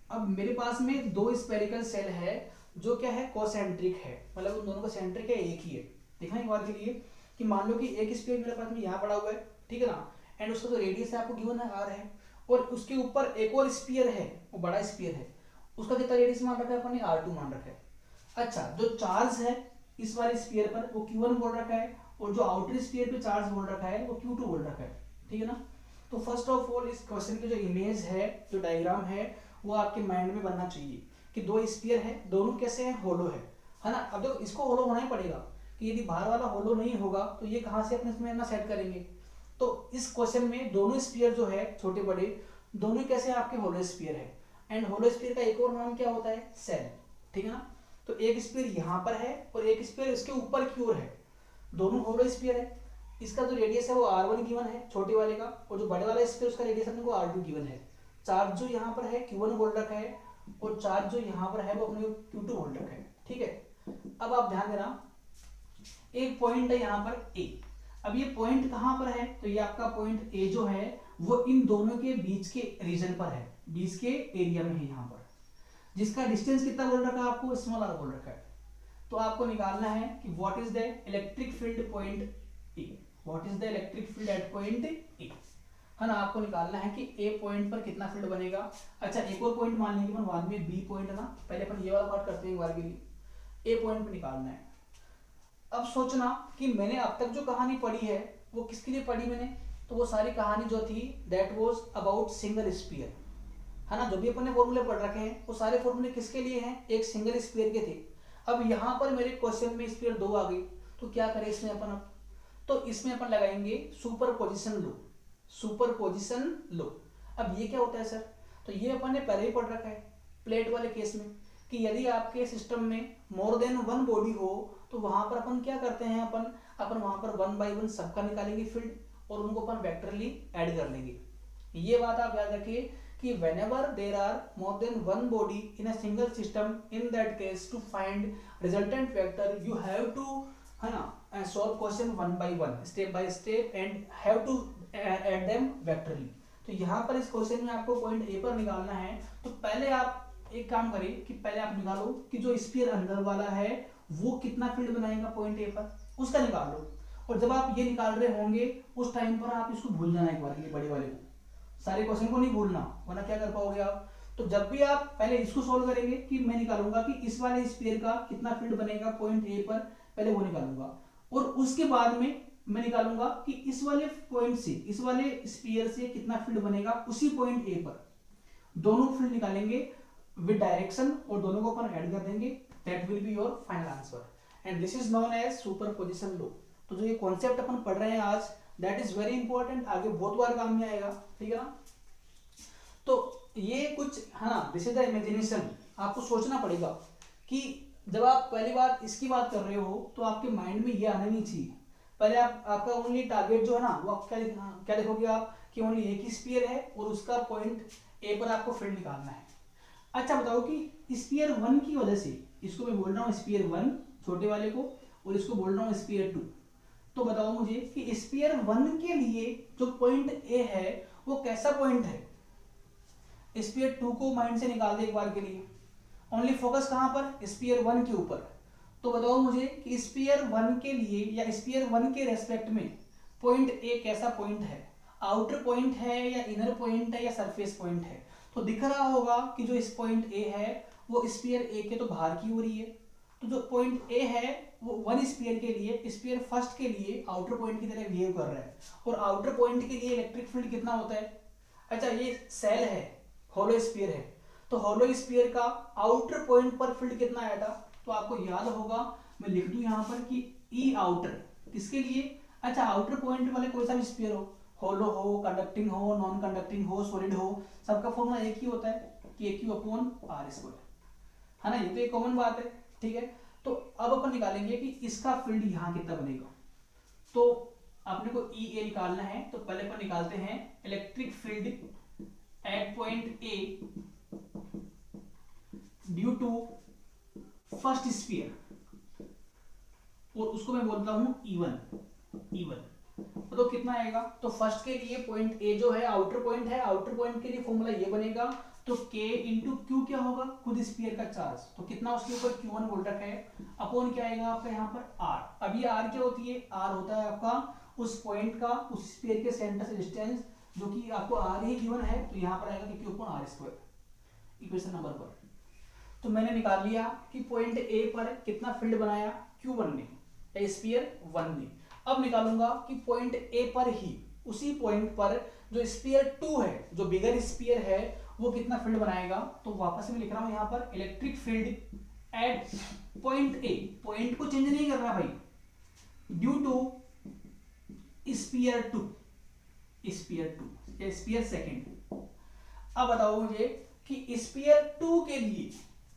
अब मेरे पास में 2 स्फेरिकल सेल है जो क्या है कोसेंट्रिक है, मतलब उन दोनों का सेंटर क्या एक ही है। देखना एक बार के लिए कि मान लो कि एक स्फीयर मेरे पास में यहाँ पड़ा हुआ है, ठीक है ना, एंड उसका जो रेडियस है आपको गिवन है r है, और उसके ऊपर एक और स्फीयर है, वो बड़ा स्फीयर है, उसका कितना रेडियस मान रखा है अपन ने r2 मान रखा है। अच्छा, जो चार्ज है इस वाले स्फीयर पर वो q1 बोल रखा है, और जो आउटर स्फीयर पे चार्ज बोल रखा है वो q2 बोल रखा है, ठीक है ना। तो फर्स्ट ऑफ ऑल इस क्वेश्चन की जो इमेज है, जो डायग्राम है, वो आपके माइंड में बनना चाहिए कि 2 स्फीयर है, दोनों कैसे हैं, होलो है ना। अब देखो इसको होलो होना ही पड़ेगा, कि यदि बाहर वाला होलो नहीं होगा तो ये कहाँ से अपने इसमें ना सेट करेंगे। तो इस क्वेश्चन में दोनों स्फीयर जो है छोटे बड़े दोनों कैसे आपके होलो स्फीयर है, एंड होलो स्फीयर का एक और नाम क्या होता है, सेल, ठीक है ना। तो एक स्फीयर यहाँ पर है और एक स्फीयर इसके ऊपर की ओर है, दोनों होलो स्फीयर है। इसका जो रेडियस है वो r1 गिवन है छोटे वाले का, और जो बड़े वाला स्फीयर उसका रेडियस अपने को r2 गिवन है। चार्ज जो यहाँ पर है q1 बोल रखा है, और चार्ज जो यहाँ पर है वो अपने q2 बोल रखा है, ठीक है। अब आप ध्यान देना, एक पॉइंट है यहाँ पर A। अब ये पॉइंट कहाँ पर है, तो ये आपका पॉइंट A जो है वो इन दोनों के बीच के रीजन पर है, बीच के एरिया में है यहाँ पर, जिसका डिस्टेंस कितना बोल रखा है आपको, स्मॉल आर बोल रखा है। तो आपको निकालना है कि what is the electric field point A, what is the electric field at point ए, है ना। आपको निकालना है कि ए पॉइंट पर कितना फील्ड बनेगा। अच्छा एक और पॉइंट मान लेंगे बाद में, बी पॉइंट है ना, पहले अपन ये वाला पार्ट करते हैं एक बार के लिए। ए पॉइंट पे निकालना है। अब सोचना कि मैंने अब तक जो कहानी पढ़ी है वो किसके लिए पढ़ी मैंने, तो वो सारी कहानी जो थी that was about single sphere, है ना। जो भी अपन ने फॉर्मूले पढ़ रखे हैं वो सारे फॉर्मूले किसके लिए हैं, एक सिंगल स्फीयर के थे। अब यहाँ पर मेरे क्वेश्चन में स्फीयर 2 आ गई, तो क्या करें इसमें अपन, अब तो इसमें अपन लगाएंगे सुपरपोजिशन लॉ, सुपरपोजिशन लॉ। अब ये क्या होता है सर, तो ये अपन ने पहले ही पढ़ रखा है प्लेट वाले केस में, कि यदि आपके सिस्टम में मोर देन वन बॉडी हो तो वहां पर अपन क्या करते हैं, अपन वहां पर 1 बाय 1 सबका निकालेंगे फील्ड और उनको अपन वेक्टरली ऐड कर लेंगे। ये बात आप याद रखिए कि whenever there are more than one body in a single system, in that case to find resultant vector you have to, है ना, solve question 1 by 1 step by step and have to add them vectorly। तो यहाँ पर इस क्वेश्चन में आपको पॉइंट ए पर निकालना है, तो पहले आप एक काम करें कि पहले आप निकालो कि जो स्फीयर अंदर वाला है वो कितना फील्ड बनाएगा पॉइंट ए पर, उसका निकाल लो। और जब आप ये निकाल रहे होंगे उस टाइम पर आप इसको भूल जाना एक बार के लिए, बड़े वाले को, सारे क्वेश्चन को नहीं भूलना, वरना क्या कर पाओगे आप। तो जब भी आप पहले इसको सोल्व करेंगे कि मैं निकालूंगा कि इस वाले स्फीयर का कितना फील्ड बनेगा पॉइंट ए पर, पहले वो निकालूंगा और उसके बाद में मैं निकालूंगा कि इस वाले पॉइंट से, इस वाले स्फीयर से कितना फील्ड बनेगा उसी पॉइंट ए पर। दोनों फील्ड निकालेंगे विद डायरेक्शन और दोनों को अपन ऐड कर देंगे, that will be your final answer and this is known as superposition law. तो जो ये कॉन्सेप्ट अपन पढ़ रहे हैं आज, दैट इज वेरी इंपॉर्टेंट, आगे बहुत बार काम में आएगा, ठीक है ना। तो ये कुछ है ना, दिस इज द इमेजिनेशन। आपको सोचना पड़ेगा कि जब आप पहली बार इसकी बात कर रहे हो तो आपके माइंड में ये आना नहीं चाहिए। पहले आपका ओनली टारगेट जो है ना वो आप क्या लिखोगे आप, कि ओनली एक ही स्फीयर है और उसका पॉइंट ए पर आपको फील्ड निकालना है। अच्छा बताओ कि स्फीयर 1 की वजह से, इसको मैं बोल रहा हूँ स्फीयर 1 छोटे वाले को और इसको बोल रहा हूँ स्फीयर 2, तो बताओ मुझे कि स्फीयर 1 के लिए जो पॉइंट ए है वो कैसा पॉइंट है। स्फीयर 2 को माइंड से निकाल दे एक बार के लिए, ओनली फोकस कहां पर, स्फीयर 1 के ऊपर। तो बताओ मुझे कि स्फीयर 1 के लिए या स्फीयर 1 के रेस्पेक्ट में पॉइंट ए कैसा पॉइंट है, आउटर पॉइंट है या इनर पॉइंट है या सरफेस पॉइंट है। तो दिख रहा होगा कि जो इस पॉइंट ए है वो स्फीयर ए के तो बाहर की हो रही है, तो जो पॉइंट ए है वो 1 स्फीयर के लिए, स्फीयर फर्स्ट के लिए आउटर पॉइंट की तरह बिहेव कर रहा है। और आउटर पॉइंट के लिए इलेक्ट्रिक फील्ड कितना होता है, अच्छा ये सेल है, होलो स्फीयर है, तो होलो स्फीयर का आउटर पॉइंट पर फील्ड कितना आया था, तो आपको याद होगा, मैं लिख दूं यहाँ पर कि ई आउटर किसके लिए, अच्छा आउटर पॉइंट वाले कोई सा भी स्फीयर हो, होलो हो, कंडक्टिंग हो, नॉन कंडक्टिंग हो, सॉलिड हो, सबका फॉर्मूला एक ही होता है कि Q/R², है ना। ये तो एक कॉमन बात है, ठीक है। तो अब अपन निकालेंगे कि इसका फील्ड यहाँ कितना बनेगा। तो अपने को ई ए निकालना है, तो पहले अपन निकालते हैं electric field at point A due to first sphere, और उसको मैं बोलता हूं E1। तो कितना आएगा, तो फर्स्ट के लिए पॉइंट ए जो है आउटर पॉइंट है, आउटर पॉइंट के लिए फॉर्मूला ये बनेगा, तो K इंटू क्यू क्या होगा, खुद स्फीयर का चार्ज, तो कितना उसके ऊपर Q1 वोल्ट रखा है, अपॉन क्या आएगा आपका यहाँ पर R। अब ये R क्या होती है, R होता है आपका उस पॉइंट का, उस स्फीयर के सेंटर से डिस्टेंस, जो कि आपको R ही गिवन है, तो यहाँ पर आएगा कि Q/R², इक्वेशन नंबर पर। तो मैंने निकाल लिया कि पॉइंट ए पर कितना फील्ड बनाया Q1 ने या स्फीयर 1 ने। अब निकालूंगा कि पॉइंट ए पर ही, उसी पॉइंट पर जो स्फीयर 2 है, जो बिगर स्फीयर है, वो कितना फील्ड बनाएगा। तो वापस मैं लिख रहा हूं यहां पर electric field at point A, point को चेंज नहीं करना भाई, ड्यू टू स्फीयर 2 या स्फीयर सेकंड। अब बताओ मुझे कि स्फीयर 2 के लिए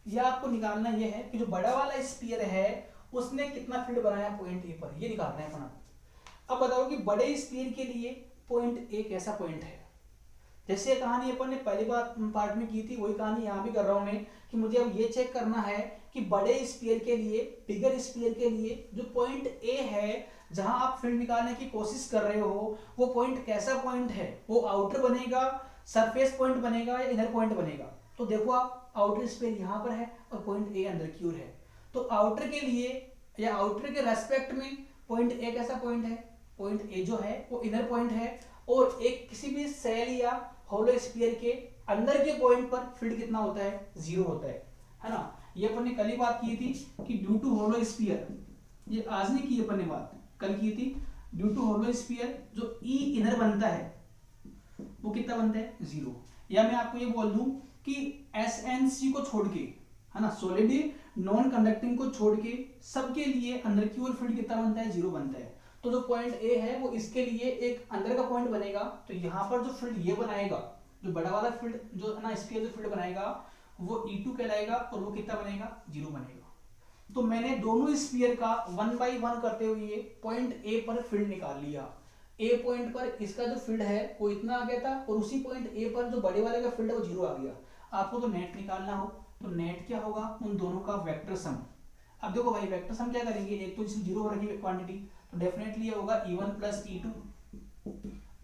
यह आपको निकालना यह है कि जो बड़ा वाला स्फीयर है उसने कितना फील्ड बनाया पॉइंट ए पर, ये निकालना है अपना। अब बताओ कि बड़े स्फीयर के लिए पॉइंट ए कैसा पॉइंट है। जैसे कहानी अपन ने पहली बार पार्ट में की थी, वही कहानी यहाँ भी कर रहा हूं मैं, कि मुझे अब ये चेक करना है कि बड़े स्फीयर के लिए, बिगर स्फीयर के लिए जो पॉइंट ए है जहां आप फील्ड निकालने की कोशिश कर रहे हो वो पॉइंट कैसा पॉइंट है, वो आउटर बनेगा, सरफेस पॉइंट बनेगा या इनर पॉइंट बनेगा। तो देखो आप आउटर स्पेयर यहाँ पर है और पॉइंट ए अंदर की ओर है, तो आउटर के लिए या आउटर के रेस्पेक्ट में पॉइंट ए कैसा पॉइंट है, पॉइंट ए जो है वो इनर पॉइंट है, और एक किसी भी सेल या होलो स्फीयर के अंदर के पॉइंट पर फील्ड कितना होता है, 0 होता है ना। ये अपन ने कल ही बात की थी कि ड्यू टू होलो स्फीयर, ये आज नहीं की अपन ने बात, कल की थी, ड्यू टू होलो स्फीयर जो ई इनर बनता है वो कितना बनता है, 0। या मैं आपको ये बोल दूं कि SNC को छोड़ के, है ना, सॉलिड नॉन कंडक्टिंग को छोड़ के सबके लिए अंदर की ओर फील्ड कितना बनता है, 0 बनता है। तो जो पॉइंट ए है वो इसके लिए एक अंदर का पॉइंट बनेगा, तो यहाँ पर जो फील्ड ये बनाएगा, जो बड़ा वाला फील्ड जो है ना स्फीयर जो फील्ड बनाएगा वो E2 कहलाएगा, और वो कितना बनेगा, 0 बनेगा। तो मैंने दोनों स्फीयर का 1 बाई 1 करते हुए पॉइंट ए पर फील्ड निकाल लिया। ए पॉइंट पर इसका जो फील्ड है वो इतना आ गया था, और उसी पॉइंट ए पर जो बड़े वाले का फील्ड है वो 0 आ गया। आपको तो नेट निकालना हो तो नेट क्या होगा, उन दोनों का वेक्टर सम। अब देखो भाई वेक्टर सम क्या करेंगे, एक तो जिसमें 0 हो रखी है क्वांटिटी, तो डेफिनेटली ये होगा E1 प्लस E2,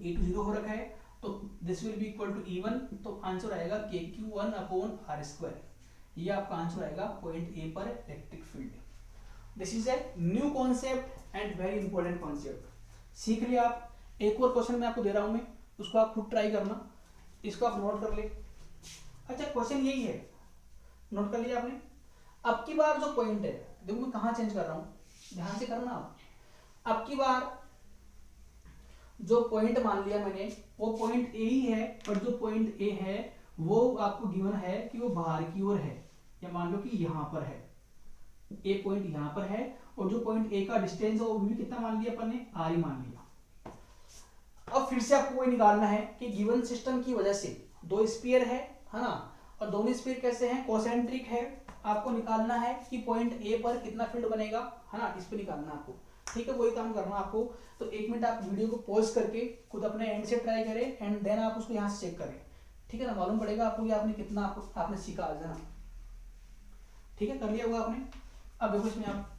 E2 0 हो रखा है तो this will be equal to E1, तो आंसर आएगा KQ1 अपॉन R²। ये आपका आंसर आएगा पॉइंट ए पर electric field. This is a new concept and very important concept. सीख लिया आप। एक और क्वेश्चन मैं आपको दे रहा हूं, मैं उसको आप खुद ट्राई करना, इसको आप नोट कर ले। अच्छा क्वेश्चन यही है, नोट कर लिया आपने। अब की बार जो पॉइंट है, देखो मैं कहां चेंज कर रहा हूं, ध्यान से करना आप। अब की बार जो पॉइंट मान लिया मैंने वो पॉइंट ए ही है, और जो पॉइंट ए है वो आपको गिवन है कि वो बाहर की ओर है, या मान लो कि यहां पर है, ए पॉइंट यहां पर है, और जो पॉइंट ए का डिस्टेंस है वो भी कितना मान लिया अपन ने, आर ही मान लिया। अब फिर से आपको वही निकालना है कि गिवन सिस्टम की वजह से दो स्फीयर है ना, और दोनों स्फीयर कैसे हैं, कोसेंट्रिक है। आपको निकालना है कि पॉइंट ए पर कितना फील्ड बनेगा, है ना, इस पे निकालना आपको। ठीक है, वही काम करना आपको। तो 1 मिनट आप वीडियो को पॉज करके खुद अपने एंड से ट्राई करें, एंड देन आप उसको यहाँ से चेक करें। ठीक है ना, मालूम पड़ेगा आपको कि आपने कितना आपने सीखा आज, है ना। ठीक है, कर लिया होगा आपने। अब देखो इसमें आप,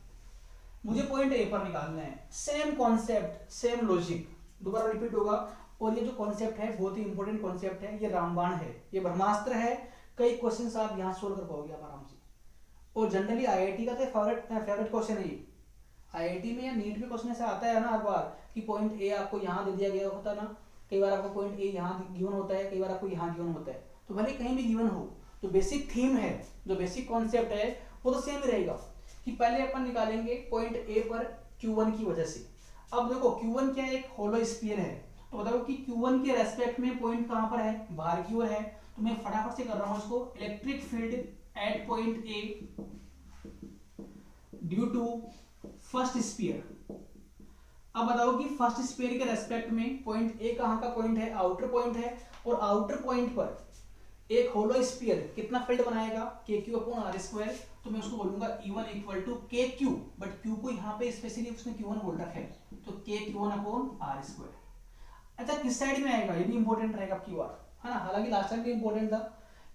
मुझे पॉइंट ए पर निकालना है, सेम कॉन्सेप्ट सेम लॉजिक दोबारा रिपीट होगा। और ये जो कॉन्सेप्ट है बहुत ही इंपॉर्टेंट कॉन्सेप्ट है, ये रामबाण है, ये ब्रह्मास्त्र है। कई क्वेश्चंस आप यहाँ सोल्व कर पाओगे आप आराम से। और जनरली आईआईटी का तो फेवरेट क्वेश्चन है ये। आईआईटी में या नीट में क्वेश्चन ऐसा आता है ना हर बार कि पॉइंट ए आपको यहाँ दे दिया गया होता ना, कई बार आपको पॉइंट ए यहाँ गिवन होता है, कई बार आपको यहाँ गिवन होता है। तो भले कहीं भी गिवन हो, जो बेसिक थीम है, जो बेसिक कॉन्सेप्ट है वो तो सेम ही रहेगा कि पहले अपन निकालेंगे पॉइंट ए पर Q1 की वजह से। अब देखो Q1 क्या है, एक होलो स्फीयर है, तो बताओ कि Q1 के रेस्पेक्ट में पॉइंट कहाँ पर है, बाहर की ओर है। तो मैं फटाफट से कर रहा हूँ इसको, electric field at point A due to first sphere. अब बताओ कि फर्स्ट स्फीयर के रेस्पेक्ट में पॉइंट ए कहाँ का पॉइंट है, आउटर पॉइंट है, और आउटर पॉइंट पर एक होलो स्फीयर कितना फील्ड बनाएगा, KQ अपॉन R²। तो मैं उसको बोलूंगा E1 equal to KQ, but Q को यहाँ पे स्पेशली उसने Q1 बोल रखा है, तो KQ1 अपॉन R²। अच्छा किस साइड में आएगा, ये भी इंपॉर्टेंट रहेगा आपकी बार, है ना। हालांकि लास्ट टाइम भी इंपॉर्टेंट था।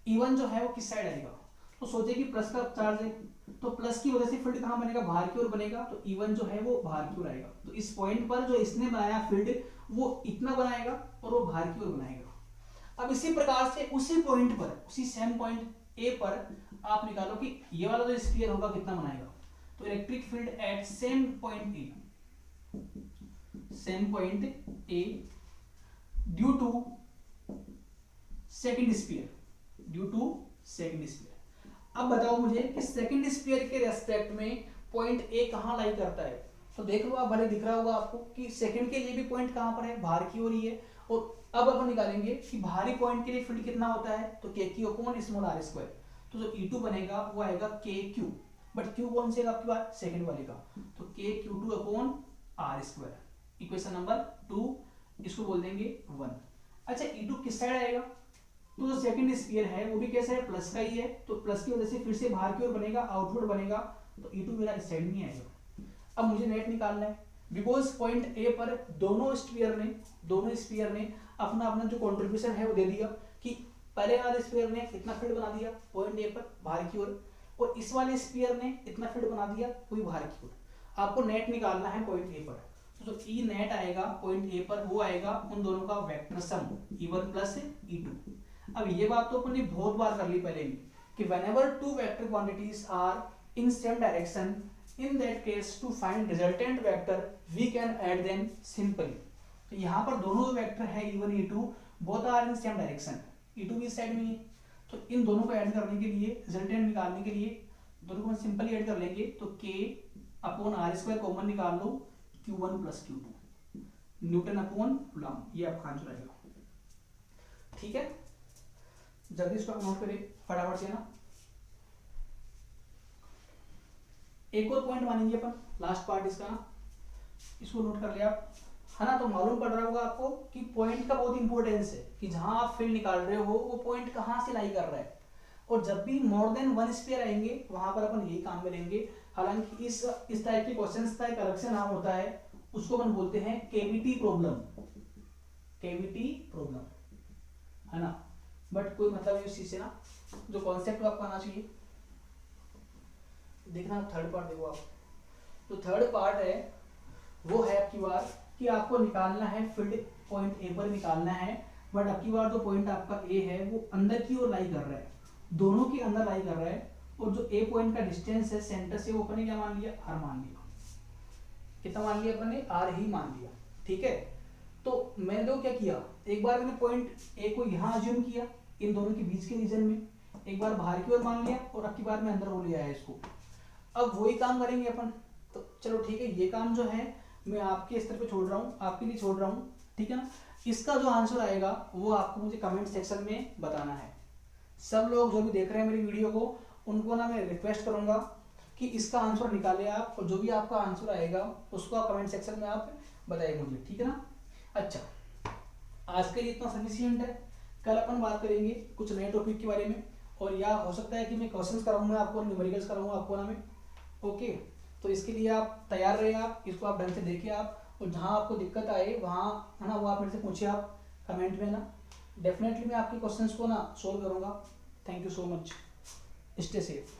E1 जो है वो किस साइड आएगा, तो सोचे कि प्लस का चार्ज है, तो प्लस की वजह से फील्ड कहाँ बनेगा, बाहर की ओर बनेगा, तो E1 जो है वो बाहर की ओर आएगा। तो इस पॉइंट पर जो इसने बनाया फील्ड वो इतना बनाएगा और वो बाहर की ओर बनाएगा। अब इसी प्रकार से उसी पॉइंट पर, उसी सेम पॉइंट ए पर आप निकालो कि ये वाला जो स्फीयर होगा कितना बनाएगा। तो electric field at same point A due to second sphere, अब बताओ मुझे कि सेकंड स्फीयर के रेस्पेक्ट में पॉइंट ए कहां लाई करता है। तो देख लो आप, भले दिख रहा होगा आपको कि सेकंड के लिए भी पॉइंट कहां पर है, बाहर की ओर ही है। और अब अपन निकालेंगे कि बाहरी पॉइंट के लिए फील्ड कितना होता है, तो KQ अपॉन स्मॉल R²। तो जो E2 बनेगा वो आएगा KQ, बट Q कौन से आपकी बात, सेकंड वाले का, तो KQ2 upon R²। Equation number 2, इसको बोल देंगे 1। अच्छा E2 किस साइड आएगा, तो जो सेकंड स्फीयर है वो भी कैसा है, प्लस का ही है, तो प्लस की वजह से फिर से बाहर की ओर बनेगा, आउटवर्ड बनेगा, तो E2 मेरा इस साइड में आएगा। अब मुझे नेट निकालना है, बिकॉज पॉइंट ए पर दोनों स्फीयर ने अपना अपना जो कंट्रीब्यूशन है वो दे दिया कि पहले वाले स्फीयर ने इतना फील्ड बना दिया पॉइंट ए पर बाहर की ओर, और इस वाले स्फीयर ने इतना फील्ड बना दिया वही बाहर की ओर। आपको नेट निकालना है पॉइंट ए पर, तो जो ई नेट आएगा पॉइंट ए पर वो आएगा उन दोनों का vector sum E1 plus E2। अब ये बात तो अपन ने बहुत बार कर ली पहले भी कि whenever two vector quantities are in same direction, in that case to find resultant vector we can add them simply। तो यहाँ पर दोनों वेक्टर है E1 E2 both are in same direction, E2 भी इस साइड में है, तो इन दोनों को ऐड करने के लिए रिजल्टेंट निकालने के लिए दोनों को सिंपली ऐड कर लेंगे। तो K upon r square common निकाल लो, Q1 plus Q2 newton upon coulomb, ये आपका आंसर आएगा। ठीक है, जल्दी इसको नोट करिए फटाफट से ना। एक और पॉइंट मानेंगे अपन, लास्ट पार्ट इसका ना, इसको नोट कर लिया आप, है ना। तो मालूम पड़ रहा होगा आपको कि पॉइंट का बहुत इंपॉर्टेंस है कि जहां आप फील्ड निकाल रहे हो वो पॉइंट कहां से लाई कर रहा है, और जब भी मोर देन वन स्फीयर आएंगे वहां पर अपन यही काम में लेंगे। हालांकि इस टाइप के क्वेश्चंस का एक अलग से नाम होता है, उसको अपन बोलते हैं केवीटी प्रॉब्लम, केवीटी प्रॉब्लम, है ना। बट कोई मतलब इस चीज से ना, जो कॉन्सेप्ट आपको आना चाहिए। देखना थर्ड पार्ट देखो आप, तो थर्ड पार्ट है वो है आपकी बार कि आपको निकालना है फील्ड पॉइंट ए पर निकालना है, बट आपकी बार जो पॉइंट आपका ए है वो अंदर की ओर लाई कर रहा है, दोनों के अंदर लाई कर रहा है, और जो ए पॉइंट का डिस्टेंस है सेंटर से वो अपन ने क्या मान लिया, आर मान लिया। कितना मान लिया अपन ने, आर ही मान लिया। ठीक है, तो मैंने देखो क्या किया, एक बार मैंने पॉइंट ए को यहाँ अज्यूम किया इन दोनों के बीच के रीजन में, एक बार बाहर की ओर मान लिया, और अब की बार मैं अंदर वो ले आया इसको। अब वही काम करेंगे अपन, तो चलो ठीक है, ये काम जो है मैं आपके स्तर पे छोड़ रहा हूँ, आपके लिए छोड़ रहा हूँ, ठीक है ना। इसका जो आंसर आएगा वो आपको मुझे कमेंट सेक्शन में बताना है। सब लोग जो भी देख रहे हैं मेरी वीडियो को, उनको ना मैं रिक्वेस्ट करूंगा कि इसका आंसर निकाले आप, और जो भी आपका आंसर आएगा उसको आप कमेंट सेक्शन में आप बताइए मुझे, ठीक है ना। अच्छा, आज के लिए इतना सफिशिएंट है, कल अपन बात करेंगे कुछ नए टॉपिक के बारे में, और या हो सकता है कि मैं क्वेश्चंस कराऊंगा आपको, न्यूमेरिकल्स कराऊंगा आपको ना मैं। ओके, तो इसके लिए आप तैयार रहे, आप इसको आप ढंग से देखिए आप, और जहाँ आपको दिक्कत आए वहाँ, है ना, वो आप मेरे से पूछिए आप कमेंट में ना, डेफिनेटली मैं आपके क्वेश्चंस को ना सोल्व करूँगा। Thank you so much, stay safe.